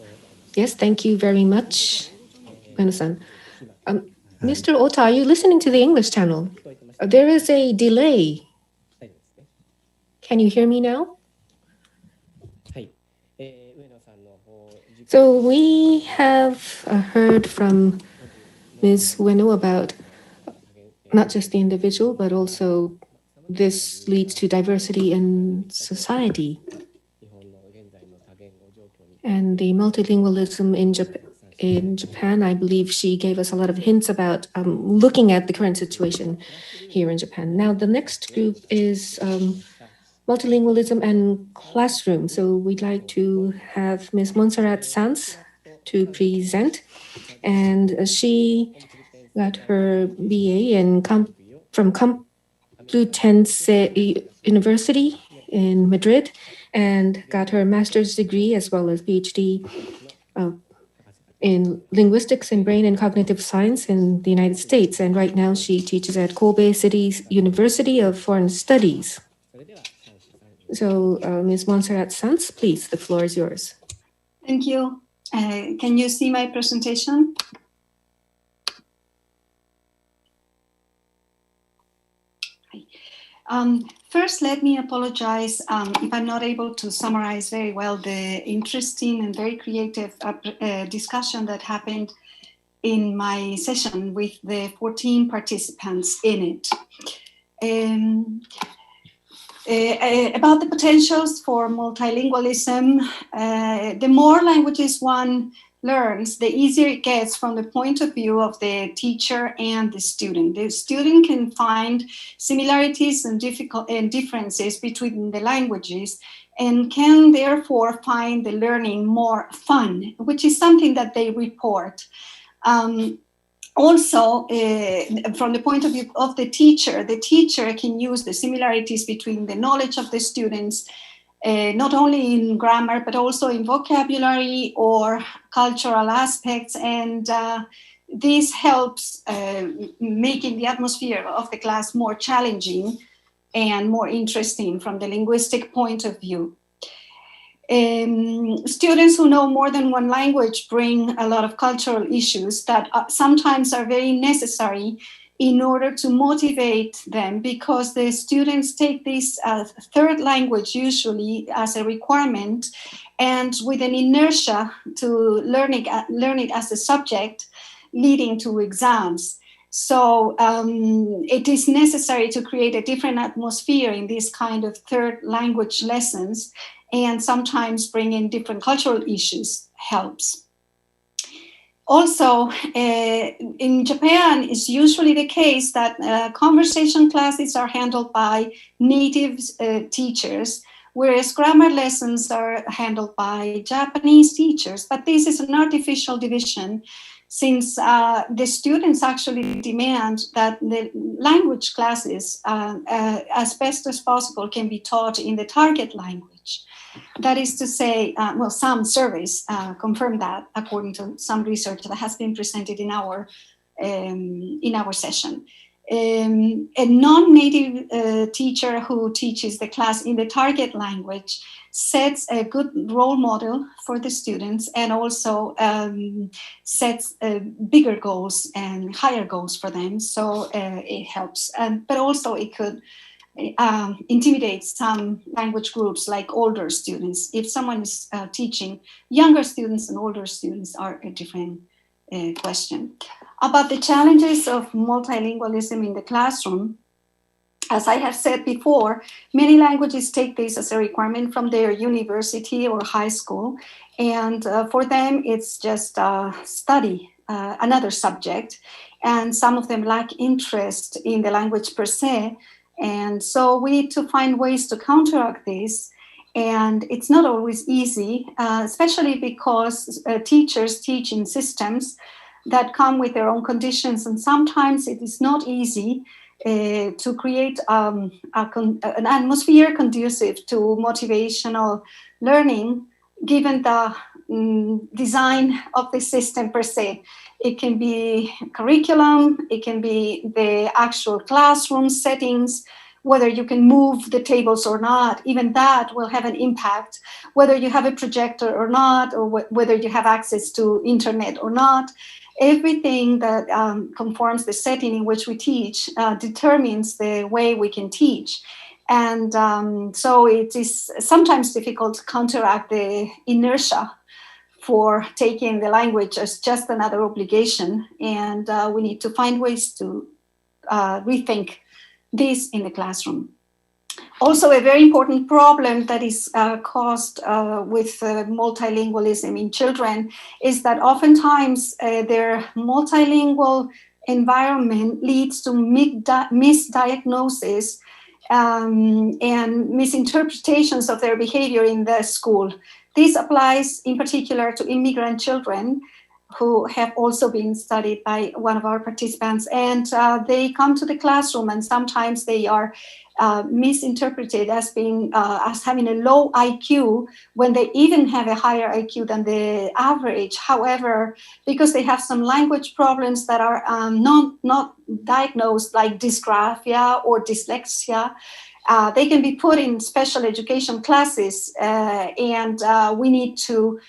Yes, thank you very much, Ueno-san. Mr. Ota, are you listening to the English channel? There is a delay. Can you hear me now? So we have heard from Ms. Ueno about not just the individual, but also this leads to diversity in society. And the multilingualism in Japan, I believe she gave us a lot of hints about looking at the current situation here in Japan. Now, the next group is Multilingualism and Classroom. So we'd like to have Ms. Montserrat Sanz to present. And she got her BA from Complutense University in Madrid and got her master's degree as well as PhD in linguistics and brain and cognitive science in the United States. And right now she teaches at Kobe City University of Foreign Studies. So Ms. Montserrat Sanz, please, the floor is yours. Thank you. Can you see my presentation? First, let me apologize if I'm not able to summarize very well the interesting and very creative discussion that happened in my session with the 14 participants in it. About the potentials for multilingualism, the more languages one learns, the easier it gets from the point of view of the teacher and the student. The student can find similarities and differences between the languages and can therefore find the learning more fun, which is something that they report. Also, from the point of view of the teacher can use the similarities between the knowledge of the students, not only in grammar, but also in vocabulary or cultural aspects. And this helps making the atmosphere of the class more challenging and more interesting from the linguistic point of view. Students who know more than one language bring a lot of cultural issues that sometimes are very necessary in order to motivate them, because the students take this third language usually as a requirement, and with an inertia to learn it as a subject, leading to exams. So it is necessary to create a different atmosphere in this kind of third language lessons, and sometimes bring in different cultural issues helps. Also, in Japan, it's usually the case that conversation classes are handled by native teachers, whereas grammar lessons are handled by Japanese teachers. But this is an artificial division, since the students actually demand that the language classes, as best as possible, can be taught in the target language. That is to say, well, some surveys confirm that, according to some research that has been presented in our session. A non-native teacher who teaches the class in the target language sets a good role model for the students, and also sets bigger goals and higher goals for them. So it helps, but also it could intimidate some language groups like older students. If someone is teaching younger students and older students are a different question. About the challenges of multilingualism in the classroom, as I have said before, many languages take this as a requirement from their university or high school. And for them, it's just study, another subject. And some of them lack interest in the language per se. And so we need to find ways to counteract this. And it's not always easy, especially because teachers teach in systems that come with their own conditions. And sometimes it is not easy to create an atmosphere conducive to motivational learning, given the design of the system per se. It can be curriculum, it can be the actual classroom settings, whether you can move the tables or not. Even that will have an impact, whether you have a projector or not, or whether you have access to internet or not. Everything that conforms the setting in which we teach determines the way we can teach. And so it is sometimes difficult to counteract the inertia for taking the language as just another obligation. And we need to find ways to rethink this in the classroom. Also, a very important problem that is caused with multilingualism in children is that oftentimes their multilingual environment leads to misdiagnosis and misinterpretations of their behavior in the school. This applies in particular to immigrant children who have also been studied by one of our participants. And they come to the classroom, and sometimes they are misinterpreted as being as having a low IQ when they even have a higher IQ than the average. However, because they have some language problems that are not diagnosed, like dysgraphia or dyslexia, they can be put in special education classes, and we need to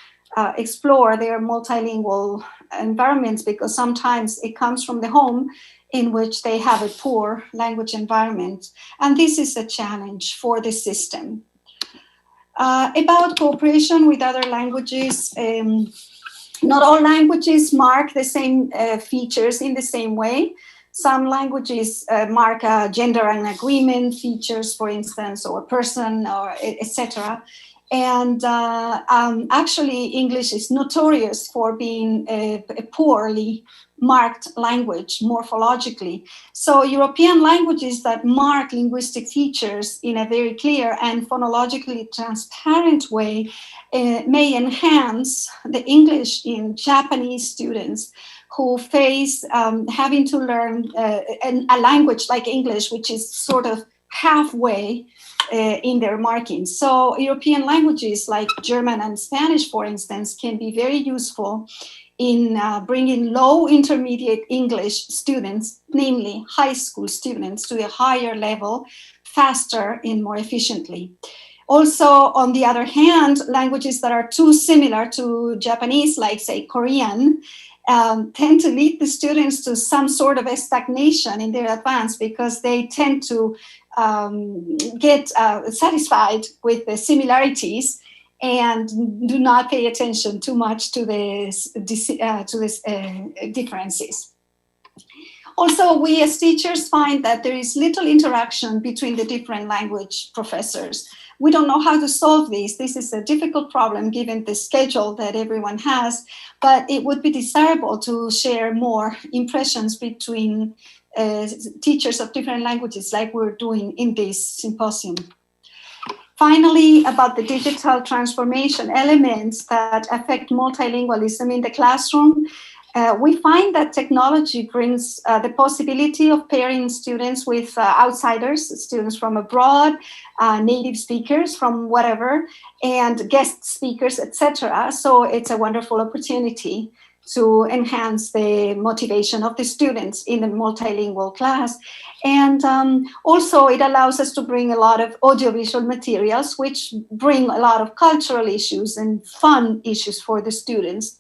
explore their multilingual environments, because sometimes it comes from the home in which they have a poor language environment. And this is a challenge for the system. About cooperation with other languages, not all languages mark the same features in the same way. Some languages mark gender and agreement features, for instance, or person, or etc. And actually, English is notorious for being a poorly marked language morphologically. So European languages that mark linguistic features in a very clear and phonologically transparent way may enhance the English in Japanese students who face having to learn a language like English, which is sort of halfway in their markings. So European languages like German and Spanish, for instance, can be very useful in bringing low intermediate English students, namely high school students, to a higher level faster and more efficiently. Also, on the other hand, languages that are too similar to Japanese, like say Korean, tend to lead the students to some sort of a stagnation in their advance, because they tend to get satisfied with the similarities and do not pay attention too much to the differences. Also, we as teachers find that there is little interaction between the different language professors. We don't know how to solve this. This is a difficult problem given the schedule that everyone has, but it would be desirable to share more impressions between teachers of different languages, like we're doing in this symposium. Finally, about the digital transformation elements that affect multilingualism in the classroom, we find that technology brings the possibility of pairing students with outsiders, students from abroad, native speakers from whatever, and guest speakers, etc. So it's a wonderful opportunity to enhance the motivation of the students in the multilingual class. And also it allows us to bring a lot of audiovisual materials, which bring a lot of cultural issues and fun issues for the students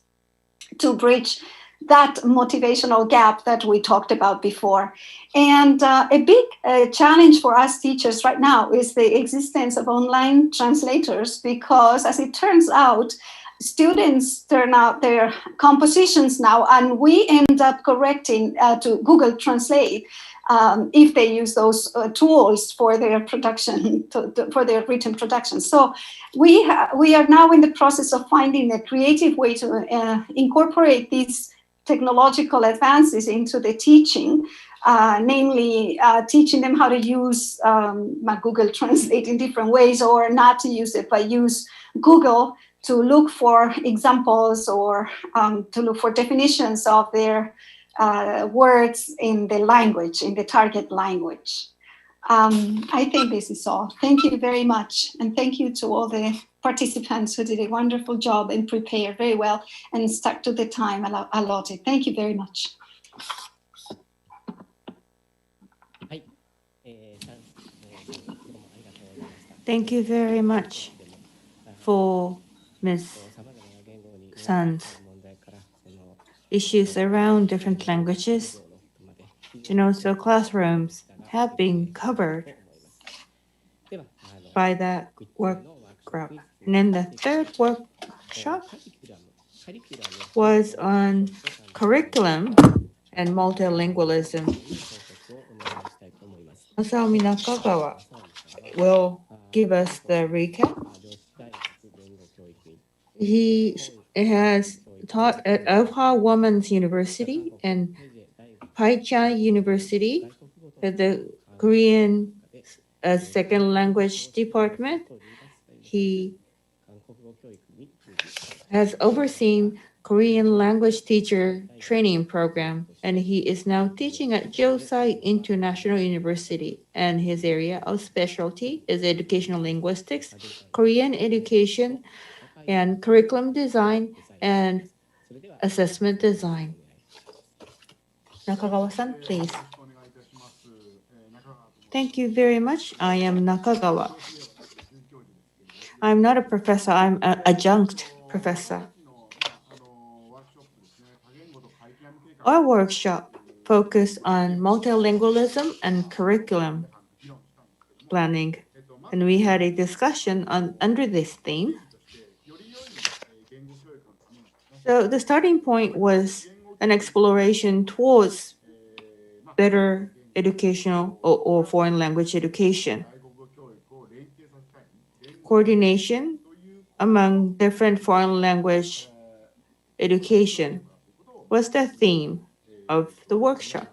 to bridge that motivational gap that we talked about before. And a big challenge for us teachers right now is the existence of online translators, because as it turns out, students turn out their compositions now, and we end up correcting to Google Translate if they use those tools for their production, for their written production. So we are now in the process of finding a creative way to incorporate these technological advances into the teaching, namely teaching them how to use Google Translate in different ways, or not to use it, but use Google to look for examples or to look for definitions of their words in the language, in the target language. I think this is all. Thank you very much. And thank you to all the participants who did a wonderful job and prepared very well and stuck to the time allotted. Thank you very much. Thank you very much for Ms. San's issues around different languages. And also classrooms have been covered by that work group. And then the third workshop was on curriculum and multilingualism. Masami Nakagawa will give us the recap. He has taught at Ohio Women's University and Paicha University at the Korean second language department. He has overseen Korean language teacher training program, and he is now teaching at Josai International University, and his area of specialty is educational linguistics, Korean education, and curriculum design and assessment design. Nakagawa-san, please. Thank you very much. I am Nakagawa. I'm not a professor, I'm an adjunct professor. Our workshop focused on multilingualism and curriculum planning, and we had a discussion under this theme. So the starting point was an exploration towards better educational or foreign language education. Coordination among different foreign language education was the theme of the workshop.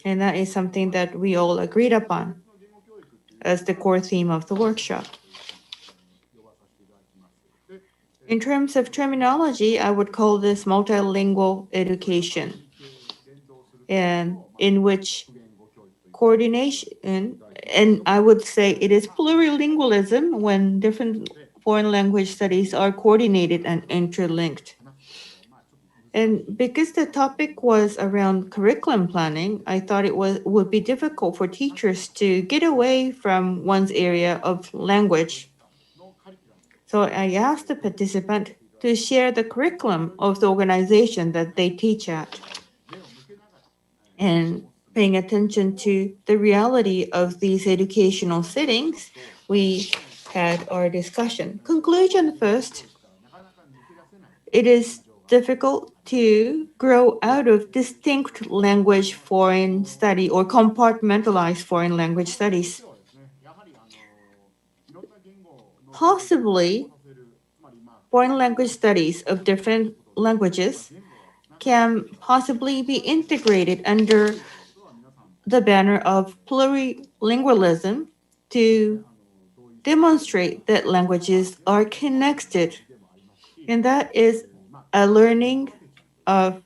And that is something that we all agreed upon as the core theme of the workshop. In terms of terminology, I would call this multilingual education, and in which coordination, and I would say it is plurilingualism when different foreign language studies are coordinated and interlinked. And because the topic was around curriculum planning, I thought it would be difficult for teachers to get away from one's area of language. So I asked the participant to share the curriculum of the organization that they teach at, and paying attention to the reality of these educational settings, we had our discussion. Conclusion first. It is difficult to grow out of distinct language foreign study or compartmentalized foreign language studies. Possibly, foreign language studies of different languages can possibly be integrated under the banner of plurilingualism to demonstrate that languages are connected. And that is a learning of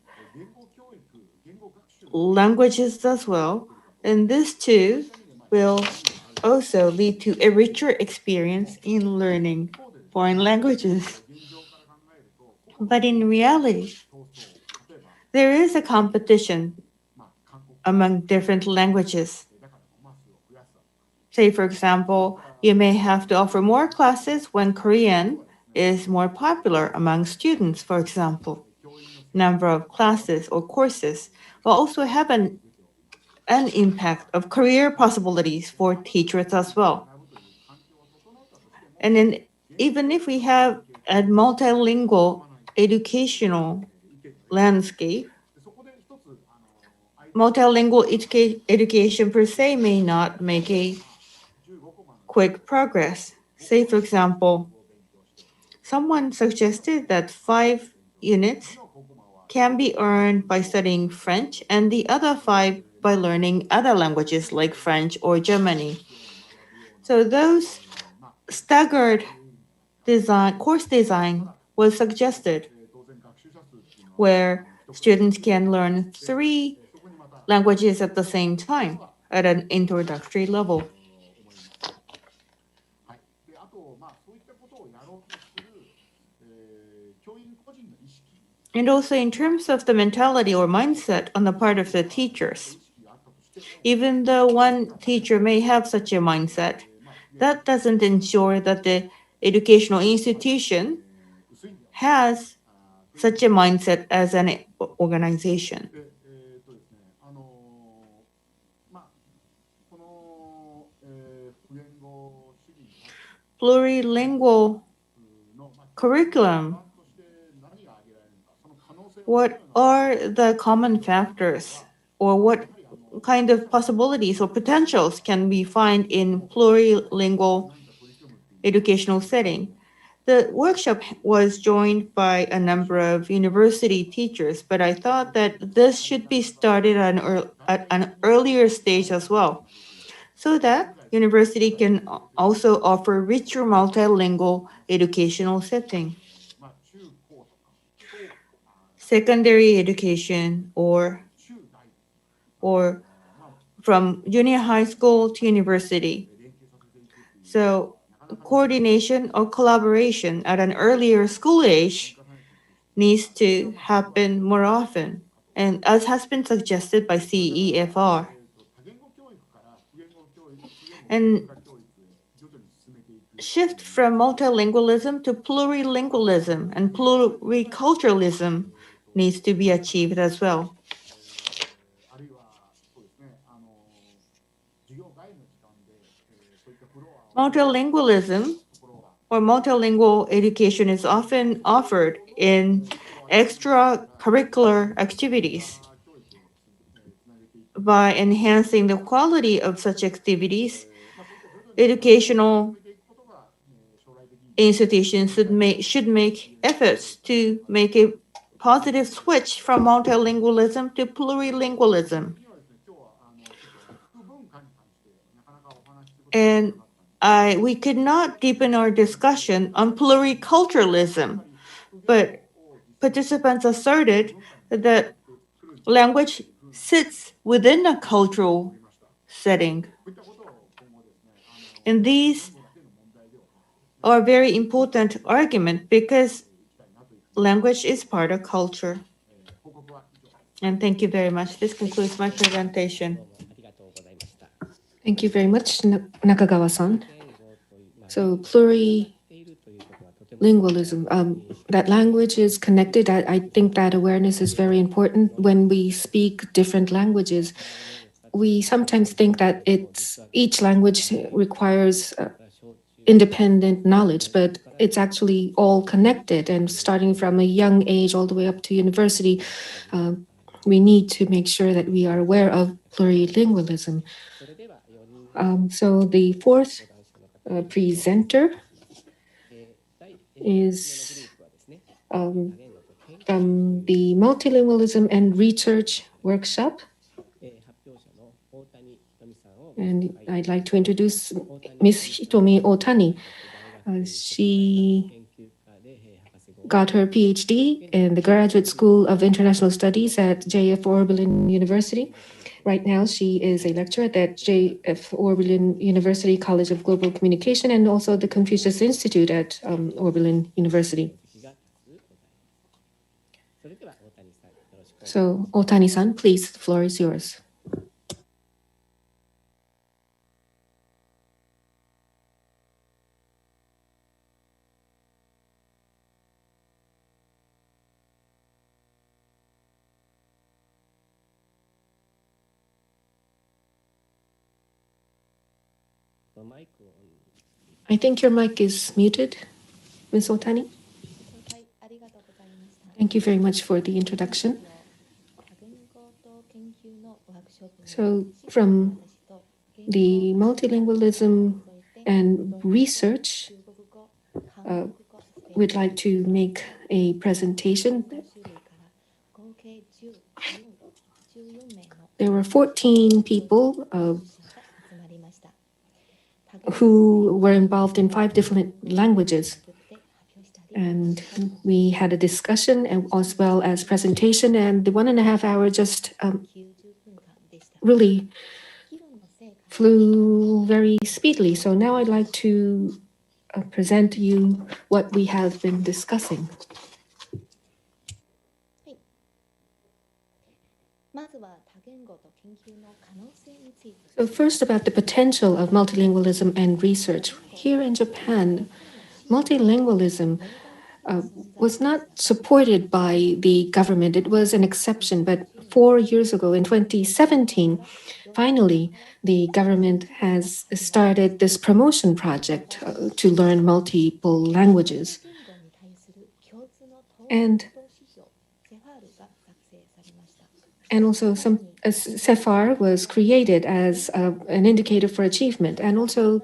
languages as well. And this too will also lead to a richer experience in learning foreign languages. But in reality, there is a competition among different languages. Say, for example, you may have to offer more classes when Korean is more popular among students, for example. Number of classes or courses will also have an impact of career possibilities for teachers as well. And then even if we have a multilingual educational landscape, multilingual education per se may not make a quick progress. Say, for example, someone suggested that 5 units can be earned by studying French and the other 5 by learning other languages like French or Germany. So those staggered course design was suggested, where students can learn 3 languages at the same time at an introductory level. And also in terms of the mentality or mindset on the part of the teachers, even though one teacher may have such a mindset, that doesn't ensure that the educational institution has such a mindset as an organization. Plurilingual curriculum. What are the common factors, or what kind of possibilities or potentials can we find in plurilingual educational setting? The workshop was joined by a number of university teachers, but I thought that this should be started at an earlier stage as well, so that university can also offer richer multilingual educational setting. Secondary education or from junior high school to university. So coordination or collaboration at an earlier school age needs to happen more often, and as has been suggested by CEFR. And shift from multilingualism to plurilingualism and pluriculturalism needs to be achieved as well. Multilingualism or multilingual education is often offered in extracurricular activities. By enhancing the quality of such activities, educational institutions should make efforts to make a positive switch from multilingualism to plurilingualism. And we could not deepen our discussion on pluriculturalism, but participants asserted that language sits within a cultural setting. And these are very important argument because language is part of culture. And thank you very much. This concludes my presentation. Thank you very much, Nakagawa-san. So multilingualism, that language is connected. I think that awareness is very important. When we speak different languages, we sometimes think that each language requires independent knowledge, but it's actually all connected. And starting from a young age all the way up to university, we need to make sure that we are aware of plurilingualism. So the fourth presenter is from the Multilingualism and Research Workshop. And I'd like to introduce Ms. Hitomi Otani. She got her PhD in the Graduate School of International Studies at J.F. Oberlin University. Right now, she is a lecturer at J.F. Oberlin University College of Global Communication and also the Confucius Institute at Oberlin University. So, Otani-san, please, the floor is yours. I think your mic is muted, Ms. Otani. Thank you very much for the introduction. So, from the multilingualism and research, we'd like to make a presentation. There were 14 people who were involved in 5 different languages. And we had a discussion as well as presentation, and the 1.5 hour just really flew very speedily. So now I'd like to present to you what we have been discussing. So first, about the potential of multilingualism and research. Here in Japan, multilingualism was not supported by the government. It was an exception, but 4 years ago, in 2017, finally, the government has started this promotion project to learn multiple languages. And also some CEFAR was created as an indicator for achievement. And also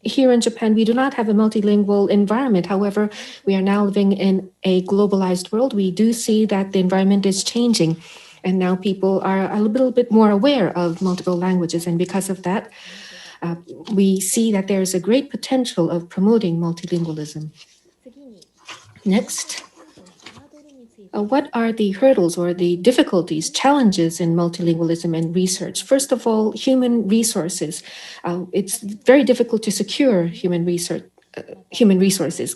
here in Japan, we do not have a multilingual environment. However, we are now living in a globalized world. We do see that the environment is changing. And now people are a little bit more aware of multiple languages. And because of that, we see that there is a great potential of promoting multilingualism. Next. What are the hurdles or the difficulties, challenges in multilingualism and research? First of all, human resources. It's very difficult to secure human resources.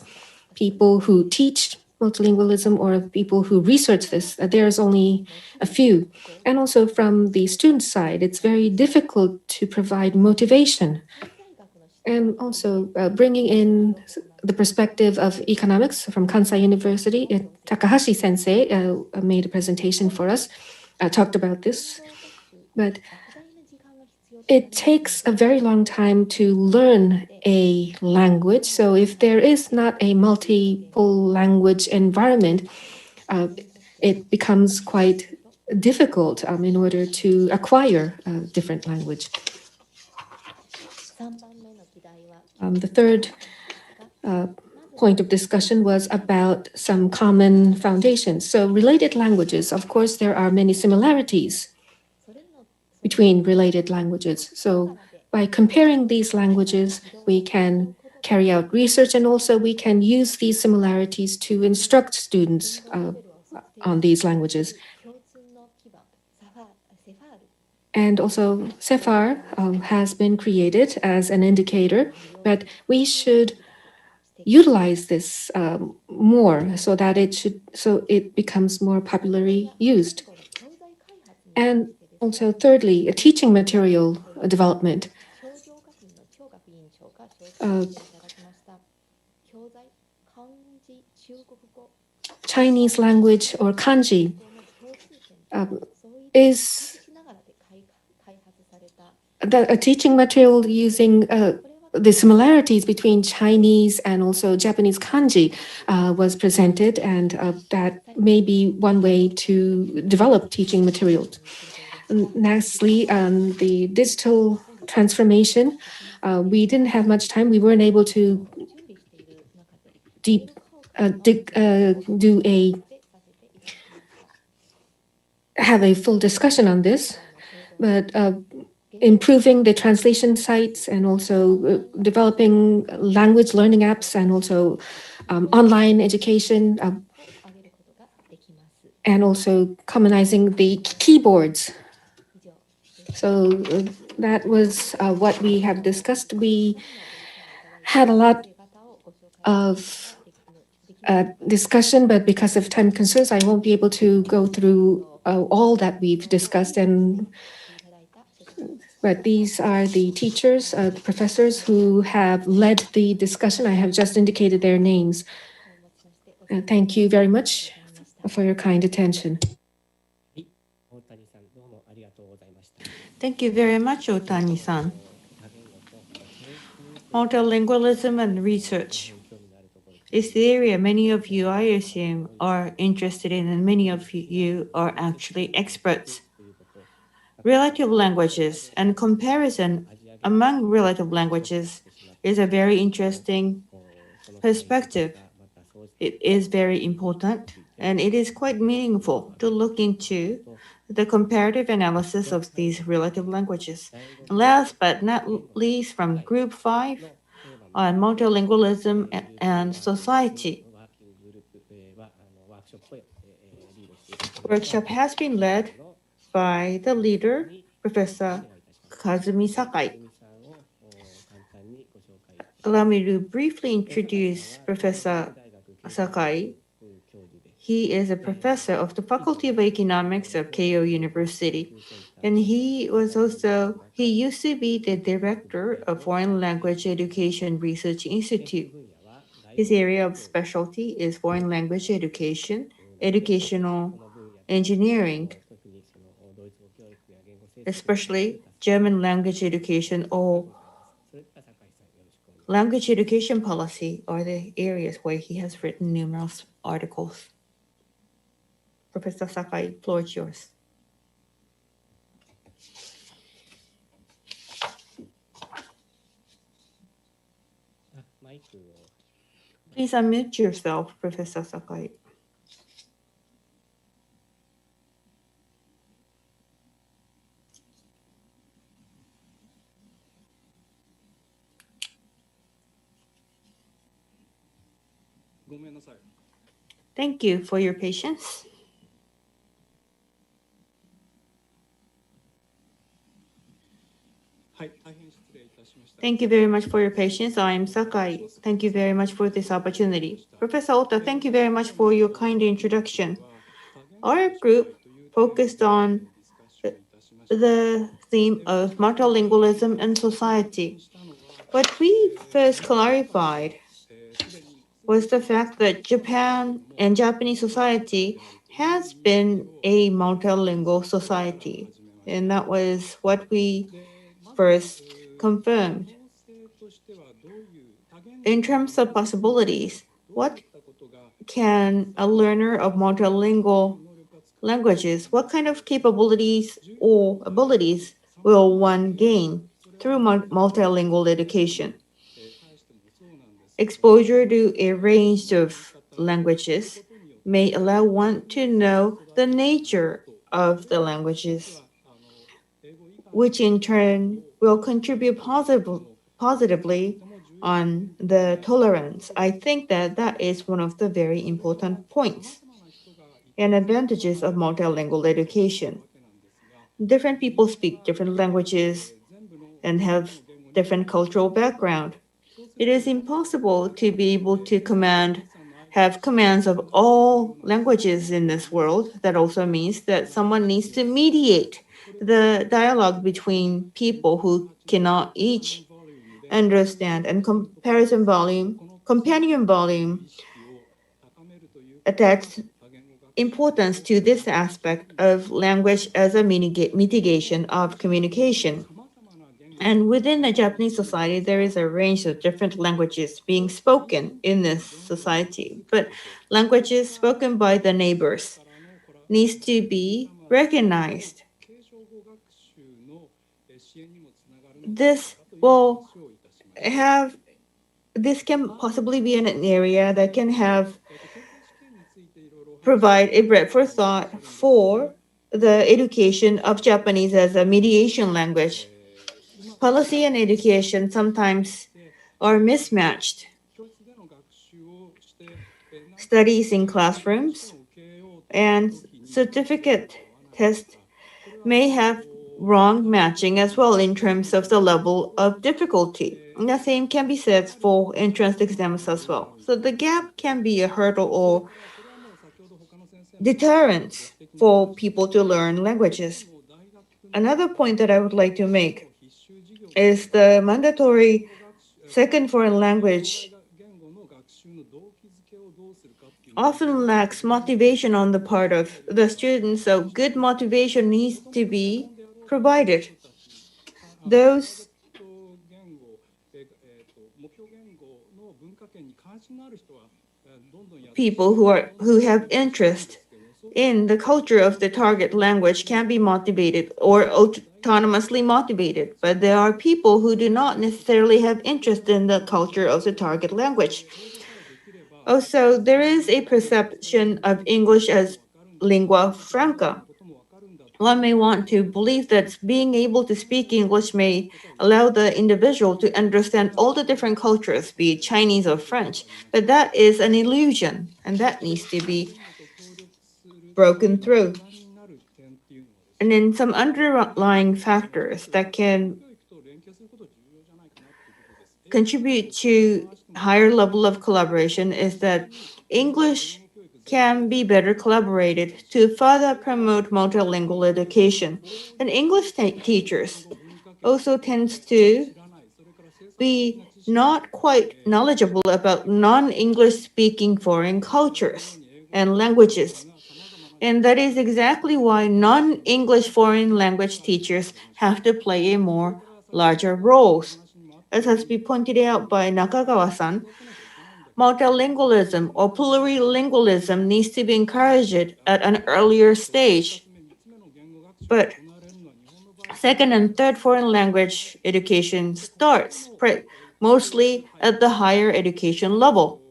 People who teach multilingualism or people who research this, there's only a few. And also from the student side, it's very difficult to provide motivation. And also bringing in the perspective of economics from Kansai University, Takahashi Sensei made a presentation for us, talked about this. But it takes a very long time to learn a language. So if there is not a multiple language environment, it becomes quite difficult in order to acquire a different language. The third point of discussion was about some common foundations. So related languages, of course, there are many similarities between related languages. So by comparing these languages, we can carry out research, and also we can use these similarities to instruct students on these languages. And also CEFAR has been created as an indicator, but we should utilize this more so that it becomes more popularly used. And also thirdly, a teaching material development. Chinese language or kanji is a teaching material using the similarities between Chinese and also Japanese kanji was presented, and that may be one way to develop teaching materials. Lastly, the digital transformation. We didn't have much time. We weren't able to have a full discussion on this, but improving the translation sites and also developing language learning apps and also online education and also commonizing the keyboards. So that was what we have discussed. We had a lot of discussion, but because of time concerns, I won't be able to go through all that we've discussed. But these are the teachers, the professors who have led the discussion. I have just indicated their names. Thank you very much for your kind attention. Thank you very much, Otani-san. Multilingualism and research is the area many of you, I assume, are interested in, and many of you are actually experts. Relative languages and comparison among relative languages is a very interesting perspective. It is very important, and it is quite meaningful to look into the comparative analysis of these relative languages. And last but not least, from Group 5 on multilingualism and society. Workshop has been led by the leader, Professor Kazumi Sakai. Allow me to briefly introduce Professor Sakai. He is a professor of the Faculty of Economics of Keio University, and he used to be the director of Foreign Language Education Research Institute. His area of specialty is foreign language education, educational engineering, especially German language education or language education policy are the areas where he has written numerous articles. Professor Sakai, floor is yours. Please unmute yourself, Professor Sakai. Thank you for your patience. Thank you very much for your patience. I am Sakai. Thank you very much for this opportunity. Professor Ota, thank you very much for your kind introduction. Our group focused on the theme of multilingualism and society. What we first clarified was the fact that Japan and Japanese society has been a multilingual society. And that was what we first confirmed. In terms of possibilities, what can a learner of multilingual languages, what kind of capabilities or abilities will one gain through multilingual education? Exposure to a range of languages may allow one to know the nature of the languages, which in turn will contribute positively on the tolerance. I think that is one of the very important points and advantages of multilingual education. Different people speak different languages and have different cultural background. It is impossible to be able to have commands of all languages in this world. That also means that someone needs to mediate the dialogue between people who cannot each understand, and companion volume attach importance to this aspect of language as a mitigation of communication. And within the Japanese society, there is a range of different languages being spoken in this society. But languages spoken by the neighbors needs to be recognized. This will have, this can possibly be an area that can provide a breadth for thought for the education of Japanese as a mediation language. Policy and education sometimes are mismatched. Studies in classrooms and certificate tests may have wrong matching as well in terms of the level of difficulty. And the same can be said for entrance exams as well. So the gap can be a hurdle or deterrent for people to learn languages. Another point that I would like to make is the mandatory second foreign language often lacks motivation on the part of the students, so good motivation needs to be provided. Those people who have interest in the culture of the target language can be motivated or autonomously motivated, but there are people who do not necessarily have interest in the culture of the target language. Also, there is a perception of English as lingua franca. One may want to believe that being able to speak English may allow the individual to understand all the different cultures, be it Chinese or French, but that is an illusion, and that needs to be broken through. And then some underlying factors that can contribute to higher level of collaboration is that English can be better collaborated to further promote multilingual education. And English teachers also tends to be not quite knowledgeable about non-English speaking foreign cultures and languages. And that is exactly why non-English foreign language teachers have to play a more larger roles. As has been pointed out by Nakagawa-san, multilingualism or plurilingualism needs to be encouraged at an earlier stage. But second and third foreign language education starts mostly at the higher education level.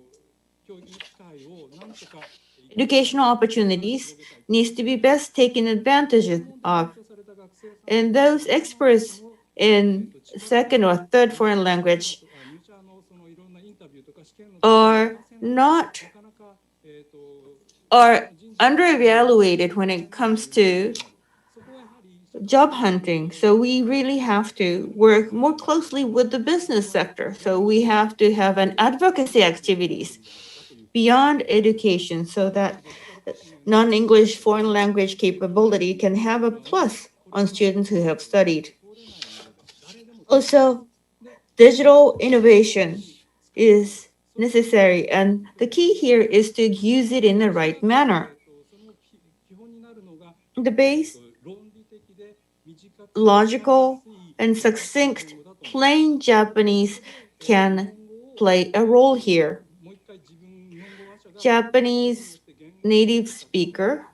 Educational opportunities needs to be best taken advantage of. And those experts in second or third foreign language are under-evaluated when it comes to job hunting. So we really have to work more closely with the business sector. So we have to have an advocacy activities beyond education so that non-English foreign language capability can have a plus on students who have studied. Also, digital innovation is necessary, and the key here is to use it in the right manner. The base, logical, and succinct, plain Japanese can play a role here. Japanese native speaker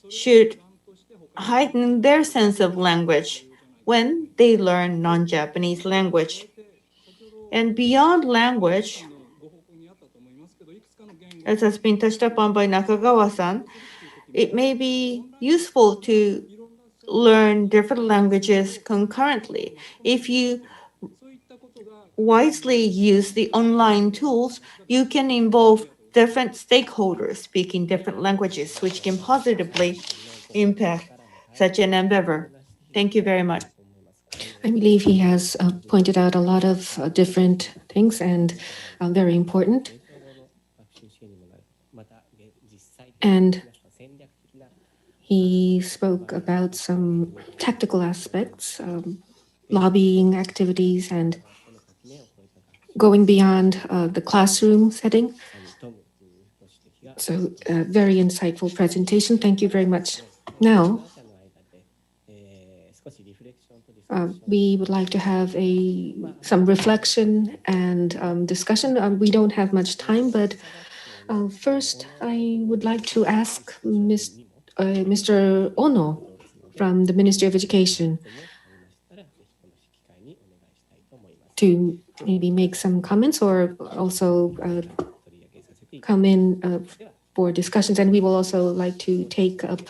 should heighten their sense of language when they learn non-Japanese language. And beyond language, as has been touched upon by Nakagawa-san, it may be useful to learn different languages concurrently. If you wisely use the online tools, you can involve different stakeholders speaking different languages, which can positively impact such an endeavor. Thank you very much. I believe he has pointed out a lot of different things and very important. And he spoke about some tactical aspects, lobbying activities, and going beyond the classroom setting So a very insightful presentation. Thank you very much. Now, we would like to have some reflection and discussion. We don't have much time, but first I would like to ask Mr. Ono from the Ministry of Education to maybe make some comments or also come in for discussions. And we will also like to take up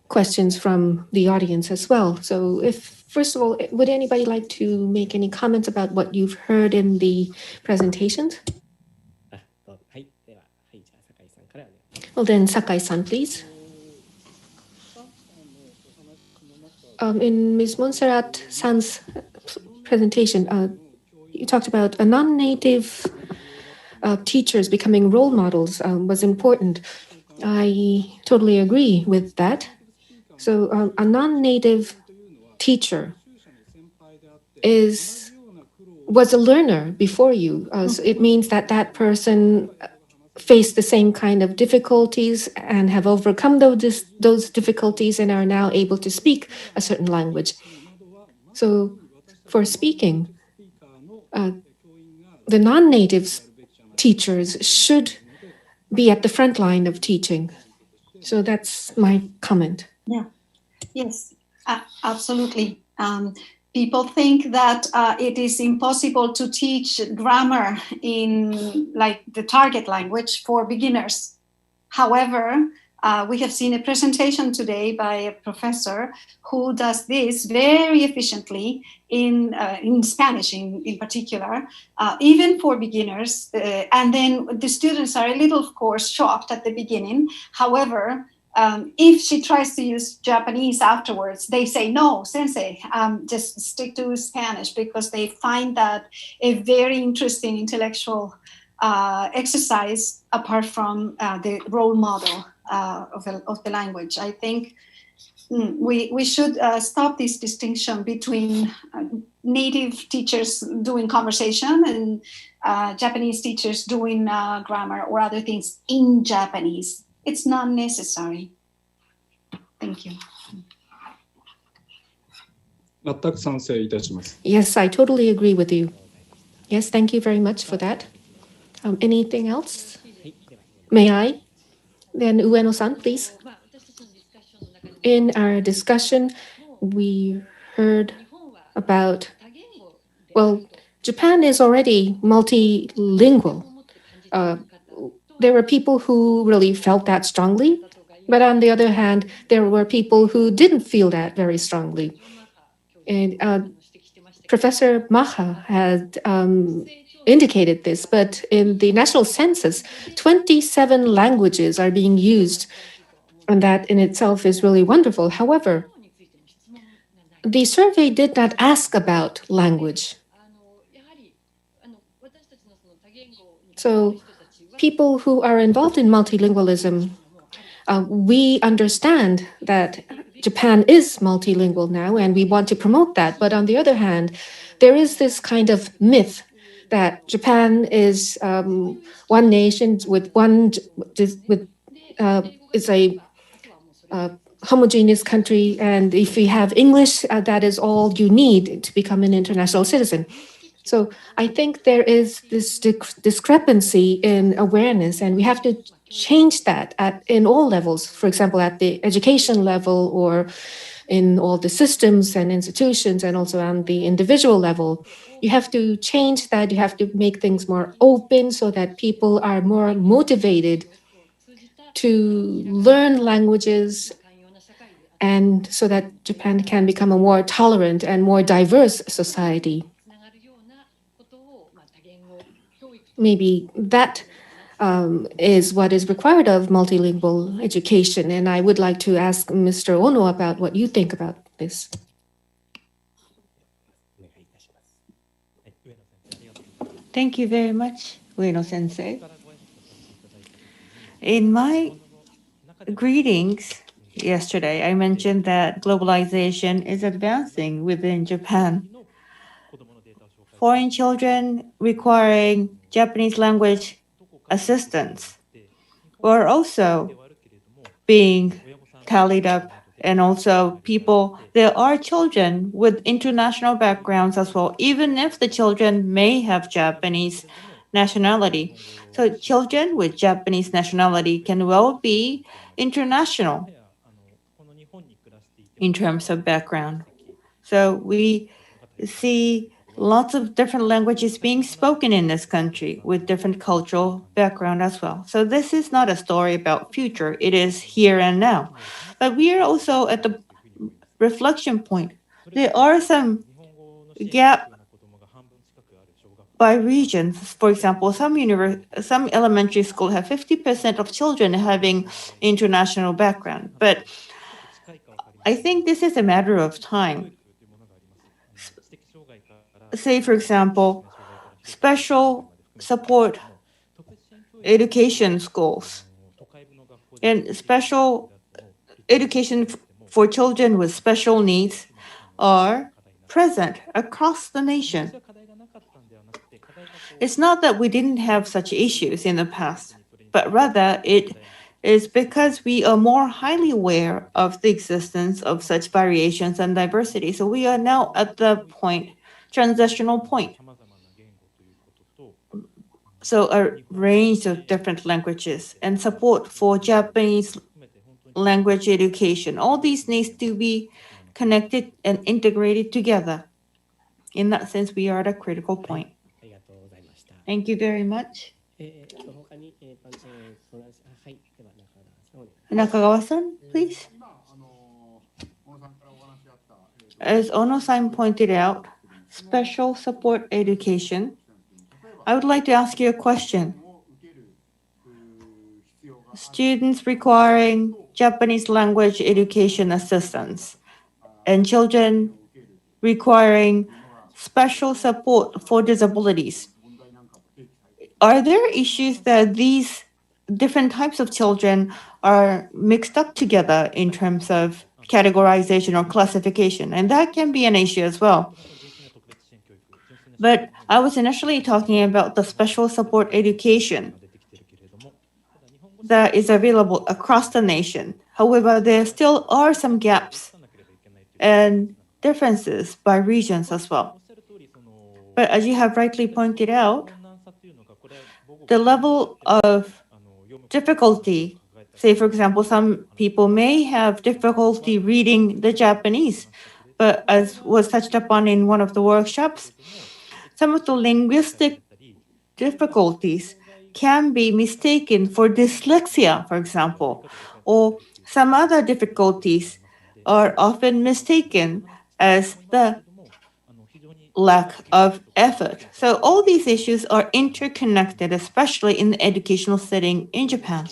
questions from the audience as well. So first of all, would anybody like to make any comments about what you've heard in the presentations? Well then, Sakai-san, please. In Ms. Montserrat-san's presentation, you talked about a non-native teachers becoming role models was important. I totally agree with that. So a non-native teacher was a learner before you. So it means that that person faced the same kind of difficulties and have overcome those difficulties and are now able to speak a certain language. So for speaking, the non-native teachers should be at the front line of teaching. So that's my comment. Yeah. Yes, absolutely. People think that it is impossible to teach grammar in like the target language for beginners. However, we have seen a presentation today by a professor who does this very efficiently in Spanish in particular, even for beginners. And then the students are a little, of course, shocked at the beginning. However, if she tries to use Japanese afterwards, they say, no, sensei, just stick to Spanish, because they find that a very interesting intellectual exercise apart from the role model of the language. I think we should stop this distinction between native teachers doing conversation and Japanese teachers doing grammar or other things in Japanese. It's not necessary. Thank you. Yes, I totally agree with you. Yes, thank you very much for that. Anything else? May I? Then Ueno-san, please. In our discussion, we heard about, well, Japan is already multilingual. There were people who really felt that strongly, but on the other hand, there were people who didn't feel that very strongly. And Professor Maha had indicated this, but in the national census, 27 languages are being used, and that in itself is really wonderful. However, the survey did not ask about language. So people who are involved in multilingualism, we understand that Japan is multilingual now, and we want to promote that. But on the other hand, there is this kind of myth that Japan is one nation with is a homogeneous country, and if we have English, that is all you need to become an international citizen. So I think there is this discrepancy in awareness, and we have to change that in all levels. For example, at the education level, or in all the systems and institutions, and also on the individual level. You have to change that. You have to make things more open so that people are more motivated to learn languages, and so that Japan can become a more tolerant and more diverse society. Maybe that is what is required of multilingual education. And I would like to ask Mr. Ono about what you think about this. Thank you very much, Ueno-sensei. In my greetings yesterday, I mentioned that globalization is advancing within Japan. Foreign children requiring Japanese language assistance were also being tallied up. And also there are children with international backgrounds as well, even if the children may have Japanese nationality. So children with Japanese nationality can well be international in terms of background. So we see lots of different languages being spoken in this country with different cultural background as well. So this is not a story about future, it is here and now. But we are also at the reflection point. There are some gap by regions. For example, some elementary school have 50% of children having international background. But I think this is a matter of time. Say, for example, special support education schools and special education for children with special needs are present across the nation. It's not that we didn't have such issues in the past, but rather it is because we are more highly aware of the existence of such variations and diversity. So we are now at the transitional point. So a range of different languages and support for Japanese language education. All these needs to be connected and integrated together. In that sense, we are at a critical point. Thank you very much. Nakagawa-san, please. As Ono-san pointed out, special support education, I would like to ask you a question. Students requiring Japanese language education assistance and children requiring special support for disabilities. Are there issues that these different types of children are mixed up together in terms of categorization or classification? And that can be an issue as well. But I was initially talking about the special support education that is available across the nation. However, there still are some gaps and differences by regions as well. But as you have rightly pointed out, the level of difficulty, say for example, some people may have difficulty reading the Japanese, but as was touched upon in one of the workshops, some of the linguistic difficulties can be mistaken for dyslexia, for example, or some other difficulties are often mistaken as the lack of effort. So all these issues are interconnected, especially in the educational setting in Japan.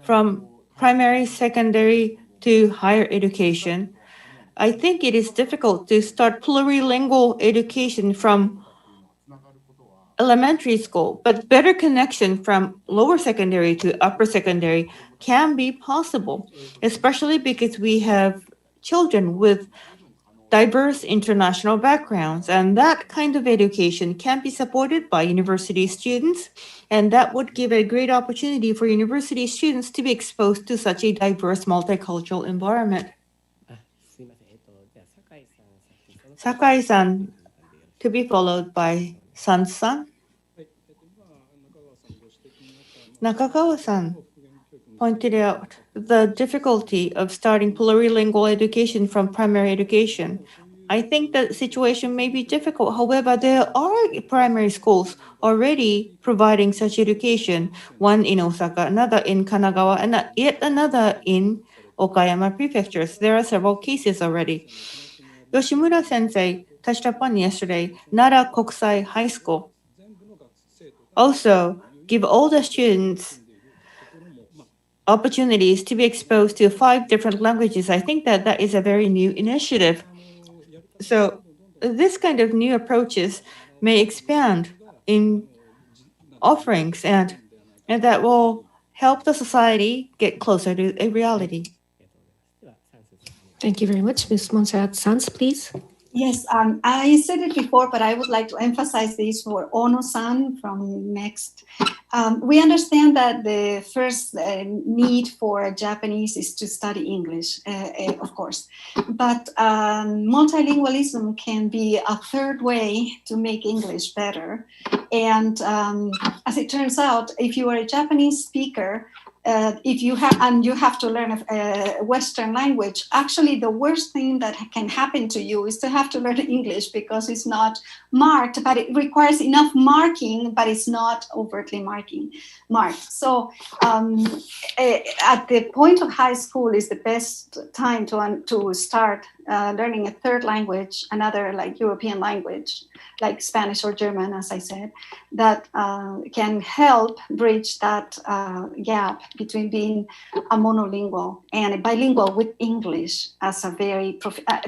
From primary, secondary to higher education, I think it is difficult to start plurilingual education from elementary school, but better connection from lower secondary to upper secondary can be possible, especially because we have children with diverse international backgrounds, and that kind of education can be supported by university students, and that would give a great opportunity for university students to be exposed to such a diverse multicultural environment. Sakai-san, to be followed by San-san. Nakagawa-san pointed out the difficulty of starting plurilingual education from primary education. I think the situation may be difficult. However, there are primary schools already providing such education, one in Osaka, another in Kanagawa, and yet another in Okayama prefectures. There are several cases already. Yoshimura Sensei touched upon yesterday, Nara Kokusai High School. Also, give all the students opportunities to be exposed to 5 different languages. I think that that is a very new initiative. So this kind of new approaches may expand in offerings and that will help the society get closer to a reality. Thank you very much. Ms. Montserrat Sanz, please. Yes, I said it before, but I would like to emphasize this for Ono-san from next. We understand that the first need for Japanese is to study English, of course, but multilingualism can be a third way to make English better. And as it turns out, if you are a Japanese speaker, if you have to learn a Western language, actually the worst thing that can happen to you is to have to learn English, because it's not marked, but it requires enough marking, but it's not overtly marked. So at the point of high school is the best time to start learning a third language, another like European language, like Spanish or German, as I said, that can help bridge that gap between being a monolingual and a bilingual with English as a very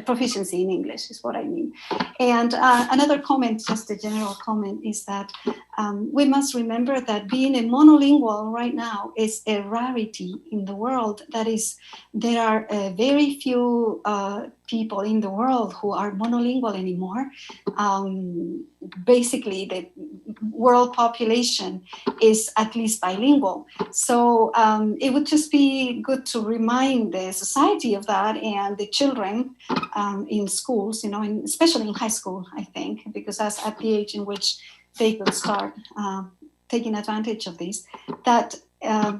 proficiency in English is what I mean. And another comment, just a general comment, is that we must remember that being a monolingual right now is a rarity in the world. That is, there are very few people in the world who are monolingual anymore. Basically, the world population is at least bilingual. So it would just be good to remind the society of that, and the children in schools, you know, especially in high school, I think, because that's at the age in which they could start taking advantage of this, that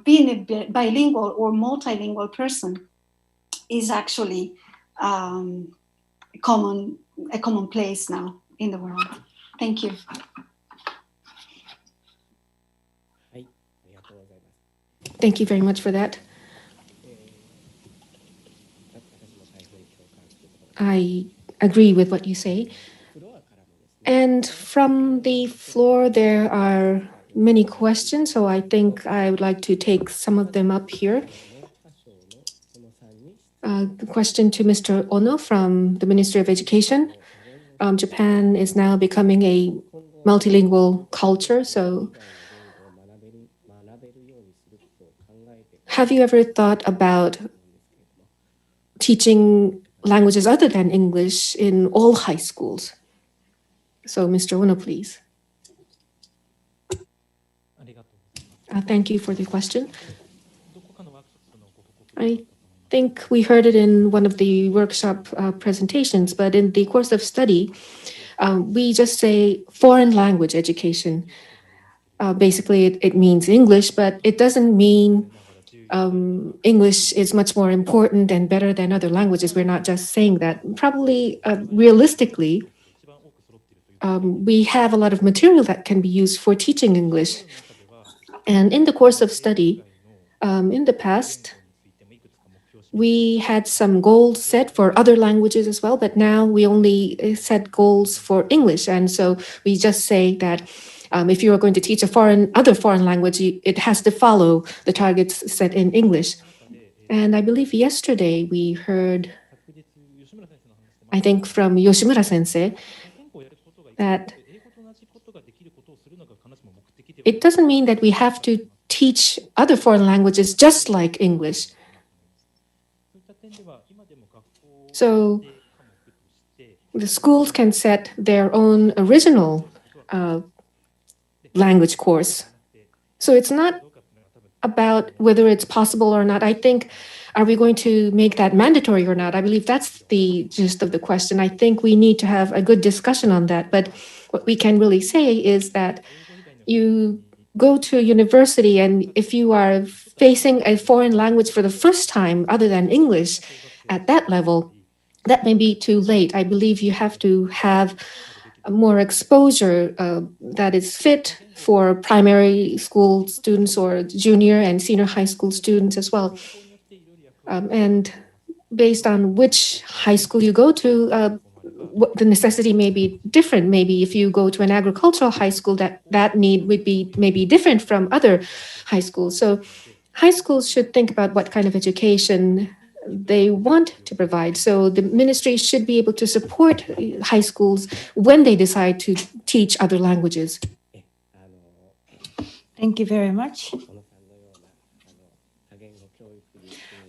being a bilingual or multilingual person is actually a commonplace now in the world. Thank you. Thank you very much for that. I agree with what you say. And from the floor, there are many questions, so I think I would like to take some of them up here. The question to Mr. Ono from the Ministry of Education. Japan is now becoming a multilingual culture, so have you ever thought about teaching languages other than English in all high schools? So, Mr. Ono, please. Thank you for the question. I think we heard it in one of the workshop presentations, but in the course of study, we just say foreign language education. Basically, it means English, but it doesn't mean English is much more important and better than other languages. We're not just saying that. Probably, realistically, we have a lot of material that can be used for teaching English. And in the course of study, in the past, we had some goals set for other languages as well, but now we only set goals for English. And so we just say that if you are going to teach a other foreign language, it has to follow the targets set in English. And I believe yesterday we heard, I think from Yoshimura Sensei, that it doesn't mean that we have to teach other foreign languages just like English. So the schools can set their own original language course. So it's not about whether it's possible or not. I think, are we going to make that mandatory or not? I believe that's the gist of the question. I think we need to have a good discussion on that. But what we can really say is that you go to a university, and if you are facing a foreign language for the first time other than English at that level, that may be too late. I believe you have to have more exposure that is fit for primary school students or junior and senior high school students as well. And based on which high school you go to, the necessity may be different. Maybe if you go to an agricultural high school, that need would be maybe different from other high schools. So high schools should think about what kind of education they want to provide. So the ministry should be able to support high schools when they decide to teach other languages. Thank you very much.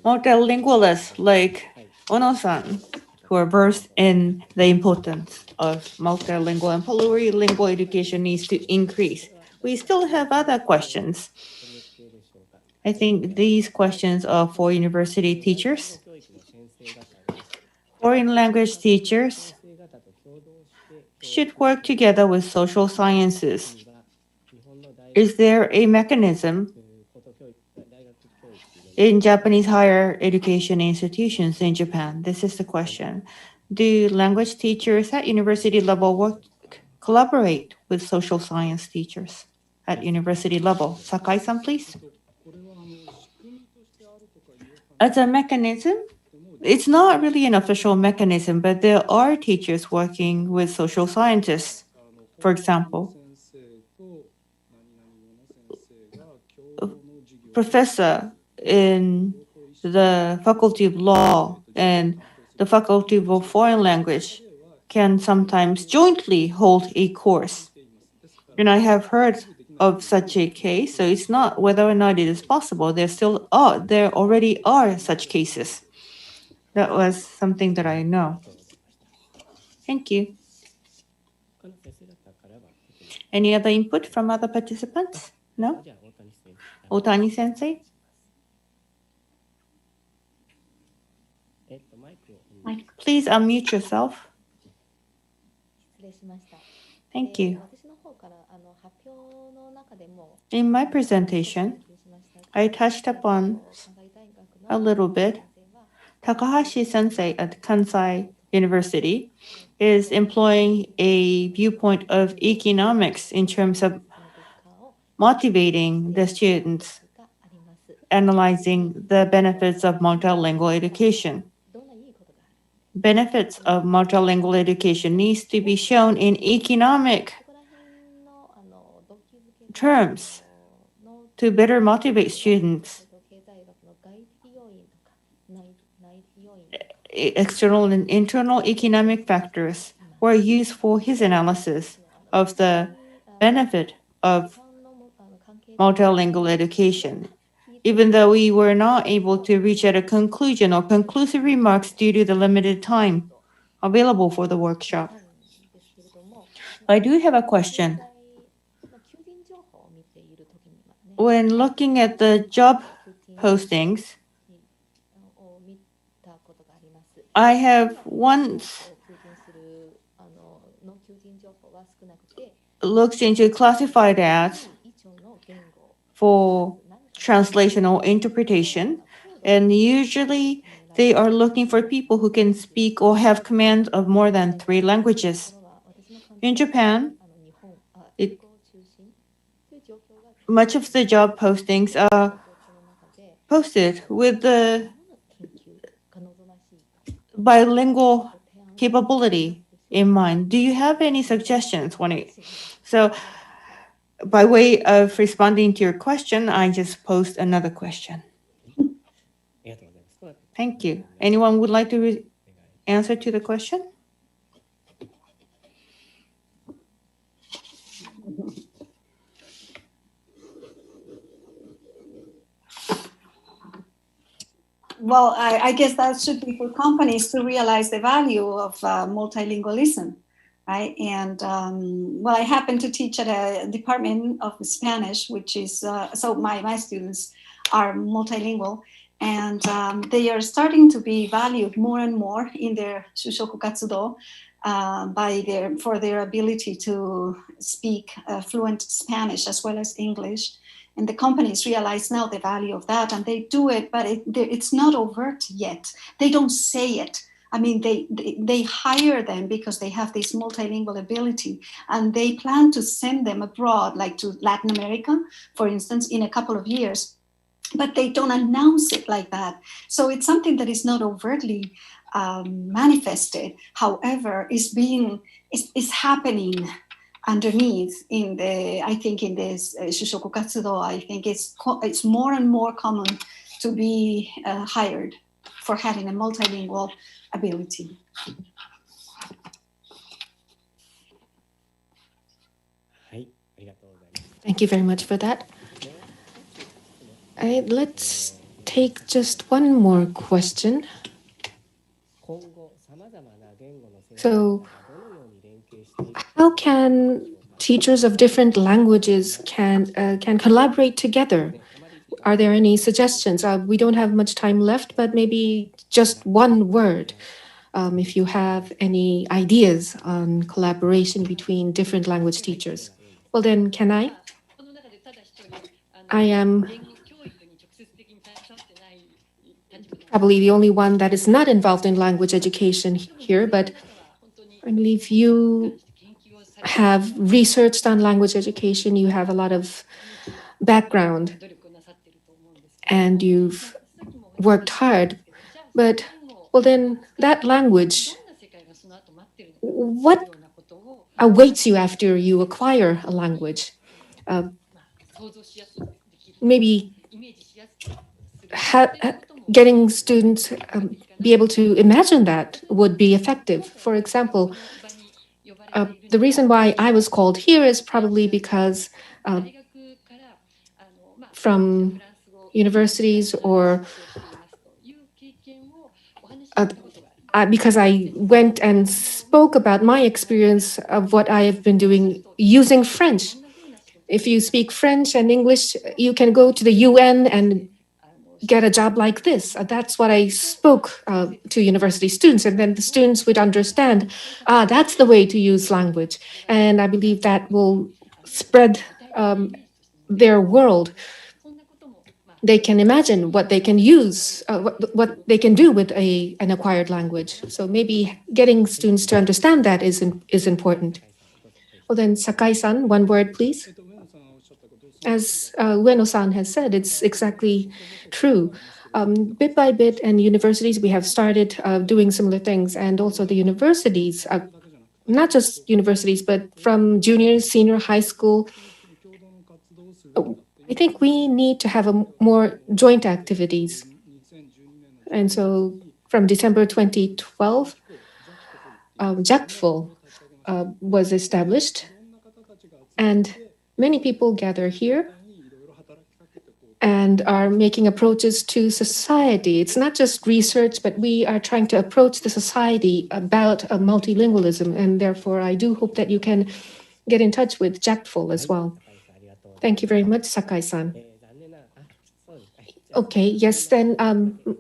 Multilingualists like Ono-san, who are versed in the importance of multilingual and plurilingual education, needs to increase. we still have other questions. I think these questions are for university teachers. Foreign language teachers should work together with social sciences. Is there a mechanism in Japanese higher education institutions in Japan? This is the question. Do language teachers at university level collaborate with social science teachers at university level? Sakai-san, please. As a mechanism, it's not really an official mechanism, but there are teachers working with social scientists. For example, professor in the Faculty of Law and the Faculty of Foreign Language can sometimes jointly hold a course. And I have heard of such a case, so it's not whether or not it is possible. There already are such cases. That was something that I know. Thank you. Any other input from other participants? No? Otani Sensei? Please unmute yourself. Thank you. In my presentation, I touched upon a little bit. Takahashi Sensei at Kansai University is employing a viewpoint of economics in terms of motivating the students, analyzing the benefits of multilingual education. Benefits of multilingual education needs to be shown in economic terms to better motivate students. External and internal economic factors were used for his analysis of the benefit of multilingual education. Even though we were not able to reach at a conclusion or conclusive remarks due to the limited time available for the workshop. I do have a question. When looking at the job postings, I have once looked into classified ads for translation or interpretation, and usually they are looking for people who can speak or have command of more than 3 languages. In Japan, much of the job postings are posted with the bilingual capability in mind. Do you have any suggestions? So, by way of responding to your question, I just posed another question. Thank you. Anyone would like to answer to the question? Well, I guess that should be for companies to realize the value of multilingualism, right? And well, I happen to teach at a department of Spanish, which is, so my students are multilingual, and they are starting to be valued more and more in their shushoku katsudo for their ability to speak fluent Spanish as well as English. And the companies realize now the value of that, and they do it, but it's not overt yet. They don't say it. I mean, they hire them because they have this multilingual ability, and they plan to send them abroad, like to Latin America, for instance, in a couple of years. But they don't announce it like that. So it's something that is not overtly manifested. However, is happening underneath in this shushoku katsudo. I think it's more and more common to be hired for having a multilingual ability. Thank you very much for that. Let's take just one more question. So, how can teachers of different languages can collaborate together? Are there any suggestions? We don't have much time left, but maybe just one word. If you have any ideas on collaboration between different language teachers. Well, then, can I? I am probably the only one that is not involved in language education here, but I believe you have researched on language education, you have a lot of background, and you've worked hard. But, well, then, that language, what awaits you after you acquire a language? Maybe getting students be able to imagine that would be effective. For example, the reason why I was called here is probably because from universities or because I went and spoke about my experience of what I have been doing using French. If you speak French and English, you can go to the UN and get a job like this. That's what I spoke to university students, and then the students would understand, that's the way to use language. And I believe that will spread their world. They can imagine what they can use, what they can do with an acquired language. So maybe getting students to understand that is important. Well, then, Sakai-san, one word, please. As Ueno-san has said, it's exactly true. Bit by bit, and universities, we have started doing similar things. And also the universities, not just universities, but from junior, senior, high school, I think we need to have more joint activities. And so from December 2012, JACTFL was established, and many people gather here and are making approaches to society. It's not just research, but we are trying to approach the society about multilingualism, and therefore I do hope that you can get in touch with JACTFL as well. Thank you very much, Sakai-san. Okay, yes, then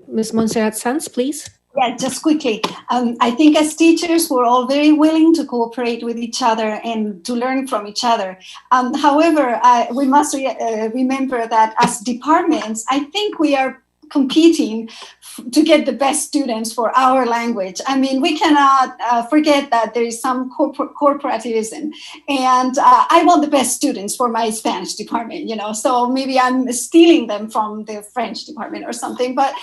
Ms. Montserrat Sanz, please. Yeah, just quickly. I think as teachers, we're all very willing to cooperate with each other and to learn from each other. However, we must remember that as departments, I think we are competing to get the best students for our language. I mean, we cannot forget that there is some corporativism, and I want the best students for my Spanish department, you know, so maybe I'm stealing them from the French department or something, but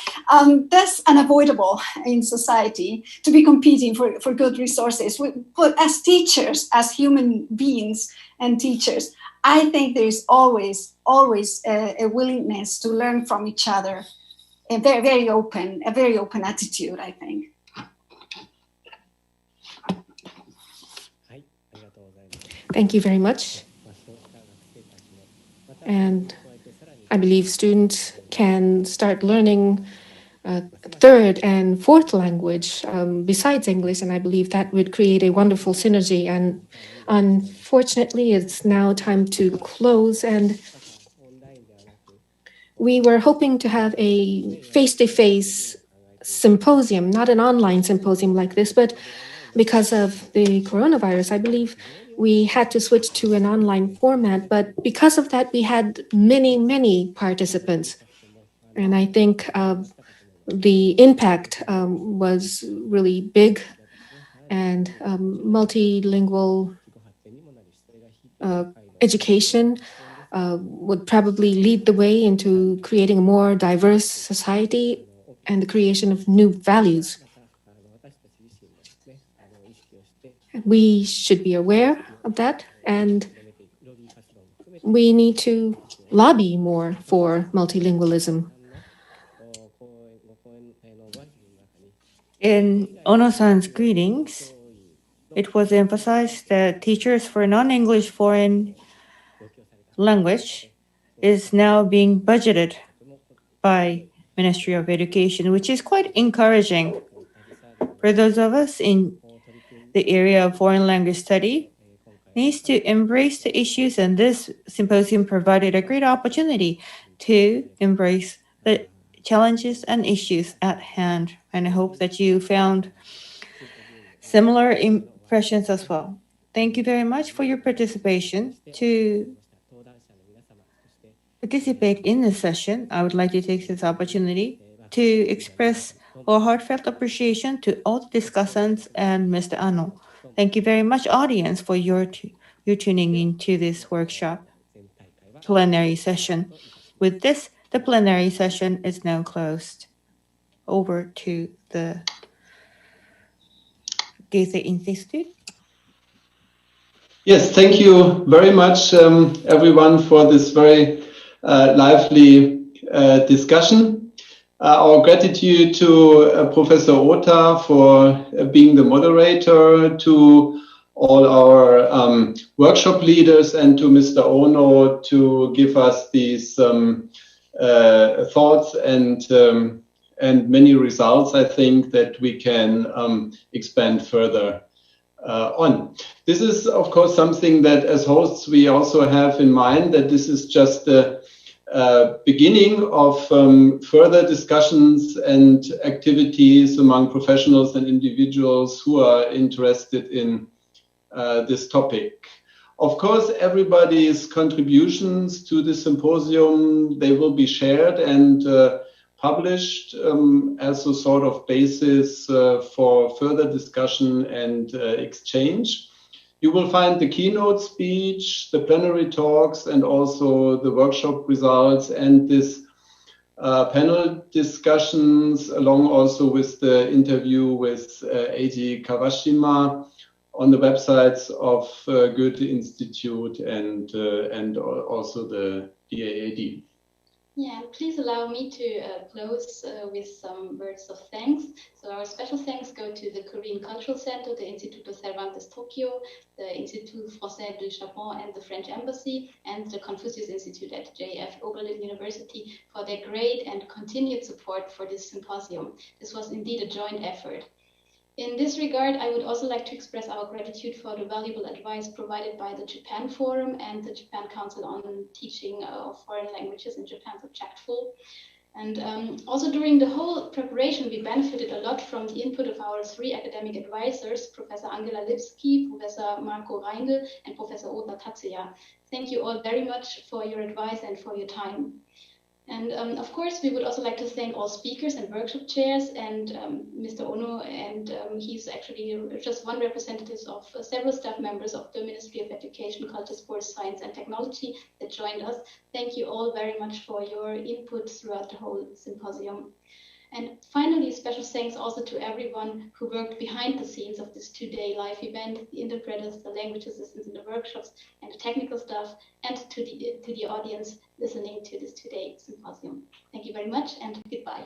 that's unavoidable in society to be competing for good resources. But as teachers, as human beings and teachers, I think there's always a willingness to learn from each other. A very open attitude, I think. Thank you very much. And I believe students can start learning third and fourth language besides English, and I believe that would create a wonderful synergy. And unfortunately, it's now time to close, and we were hoping to have a face-to-face symposium, not an online symposium like this, but because of the coronavirus, I believe we had to switch to an online format. But because of that, we had many participants. And I think the impact was really big, and multilingual education would probably lead the way into creating a more diverse society and the creation of new values. We should be aware of that, and we need to lobby more for multilingualism. In Ono-san's greetings, it was emphasized that teachers for non-English foreign language is now being budgeted by Ministry of Education, which is quite encouraging for those of us in the area of foreign language study. needs to embrace the issues, and this symposium provided a great opportunity to embrace the challenges and issues at hand. And I hope that you found similar impressions as well. Thank you very much for your participation. To participate in this session, I would like to take this opportunity to express our heartfelt appreciation to all the discussants and Mr. Ano. Thank you very much, audience, for your tuning into this workshop plenary session. With this, the plenary session is now closed. Over to the Goethe-Institut. Yes, thank you very much, everyone, for this very lively discussion. Our gratitude to Professor Ota for being the moderator, to all our workshop leaders, and to Mr. Ono to give us these thoughts and many results, I think, that we can expand further on. This is, of course, something that as hosts we also have in mind, that this is just the beginning of further discussions and activities among professionals and individuals who are interested in this topic. Of course, everybody's contributions to the symposium, they will be shared and published as a sort of basis for further discussion and exchange. You will find the keynote speech, the plenary talks, and also the workshop results and this panel discussions, along also with the interview with Eiji Kawashima on the websites of Goethe-Institut and also the DAAD. Yeah, please allow me to close with some words of thanks. So our special thanks go to the Korean Cultural Center, the Instituto Cervantes Tokyo, the Institut Francais du Japon and the French Embassy, and the Confucius Institute at JF Oberlin University for their great and continued support for this symposium. This was indeed a joint effort. In this regard, I would also like to express our gratitude for the valuable advice provided by the Japan Forum and the Japan Council on Teaching of Foreign Languages in Japan, so JACTFL. And also during the whole preparation, we benefited a lot from the input of our three academic advisors, Professor Angela Lipski, Professor Marco Reindl, and Professor Ota Tatsuya. Thank you all very much for your advice and for your time. And of course, we would also like to thank all speakers and workshop chairs and Mr. Ono, and he's actually just one representative of several staff members of the Ministry of Education, Culture, Sports, Science and Technology that joined us. Thank you all very much for your input throughout the whole symposium. And finally, special thanks also to everyone who worked behind the scenes of this two-day live event, the interpreters, the language assistants in the workshops, and the technical staff, and to the audience listening to this two-day symposium. Thank you very much, and goodbye.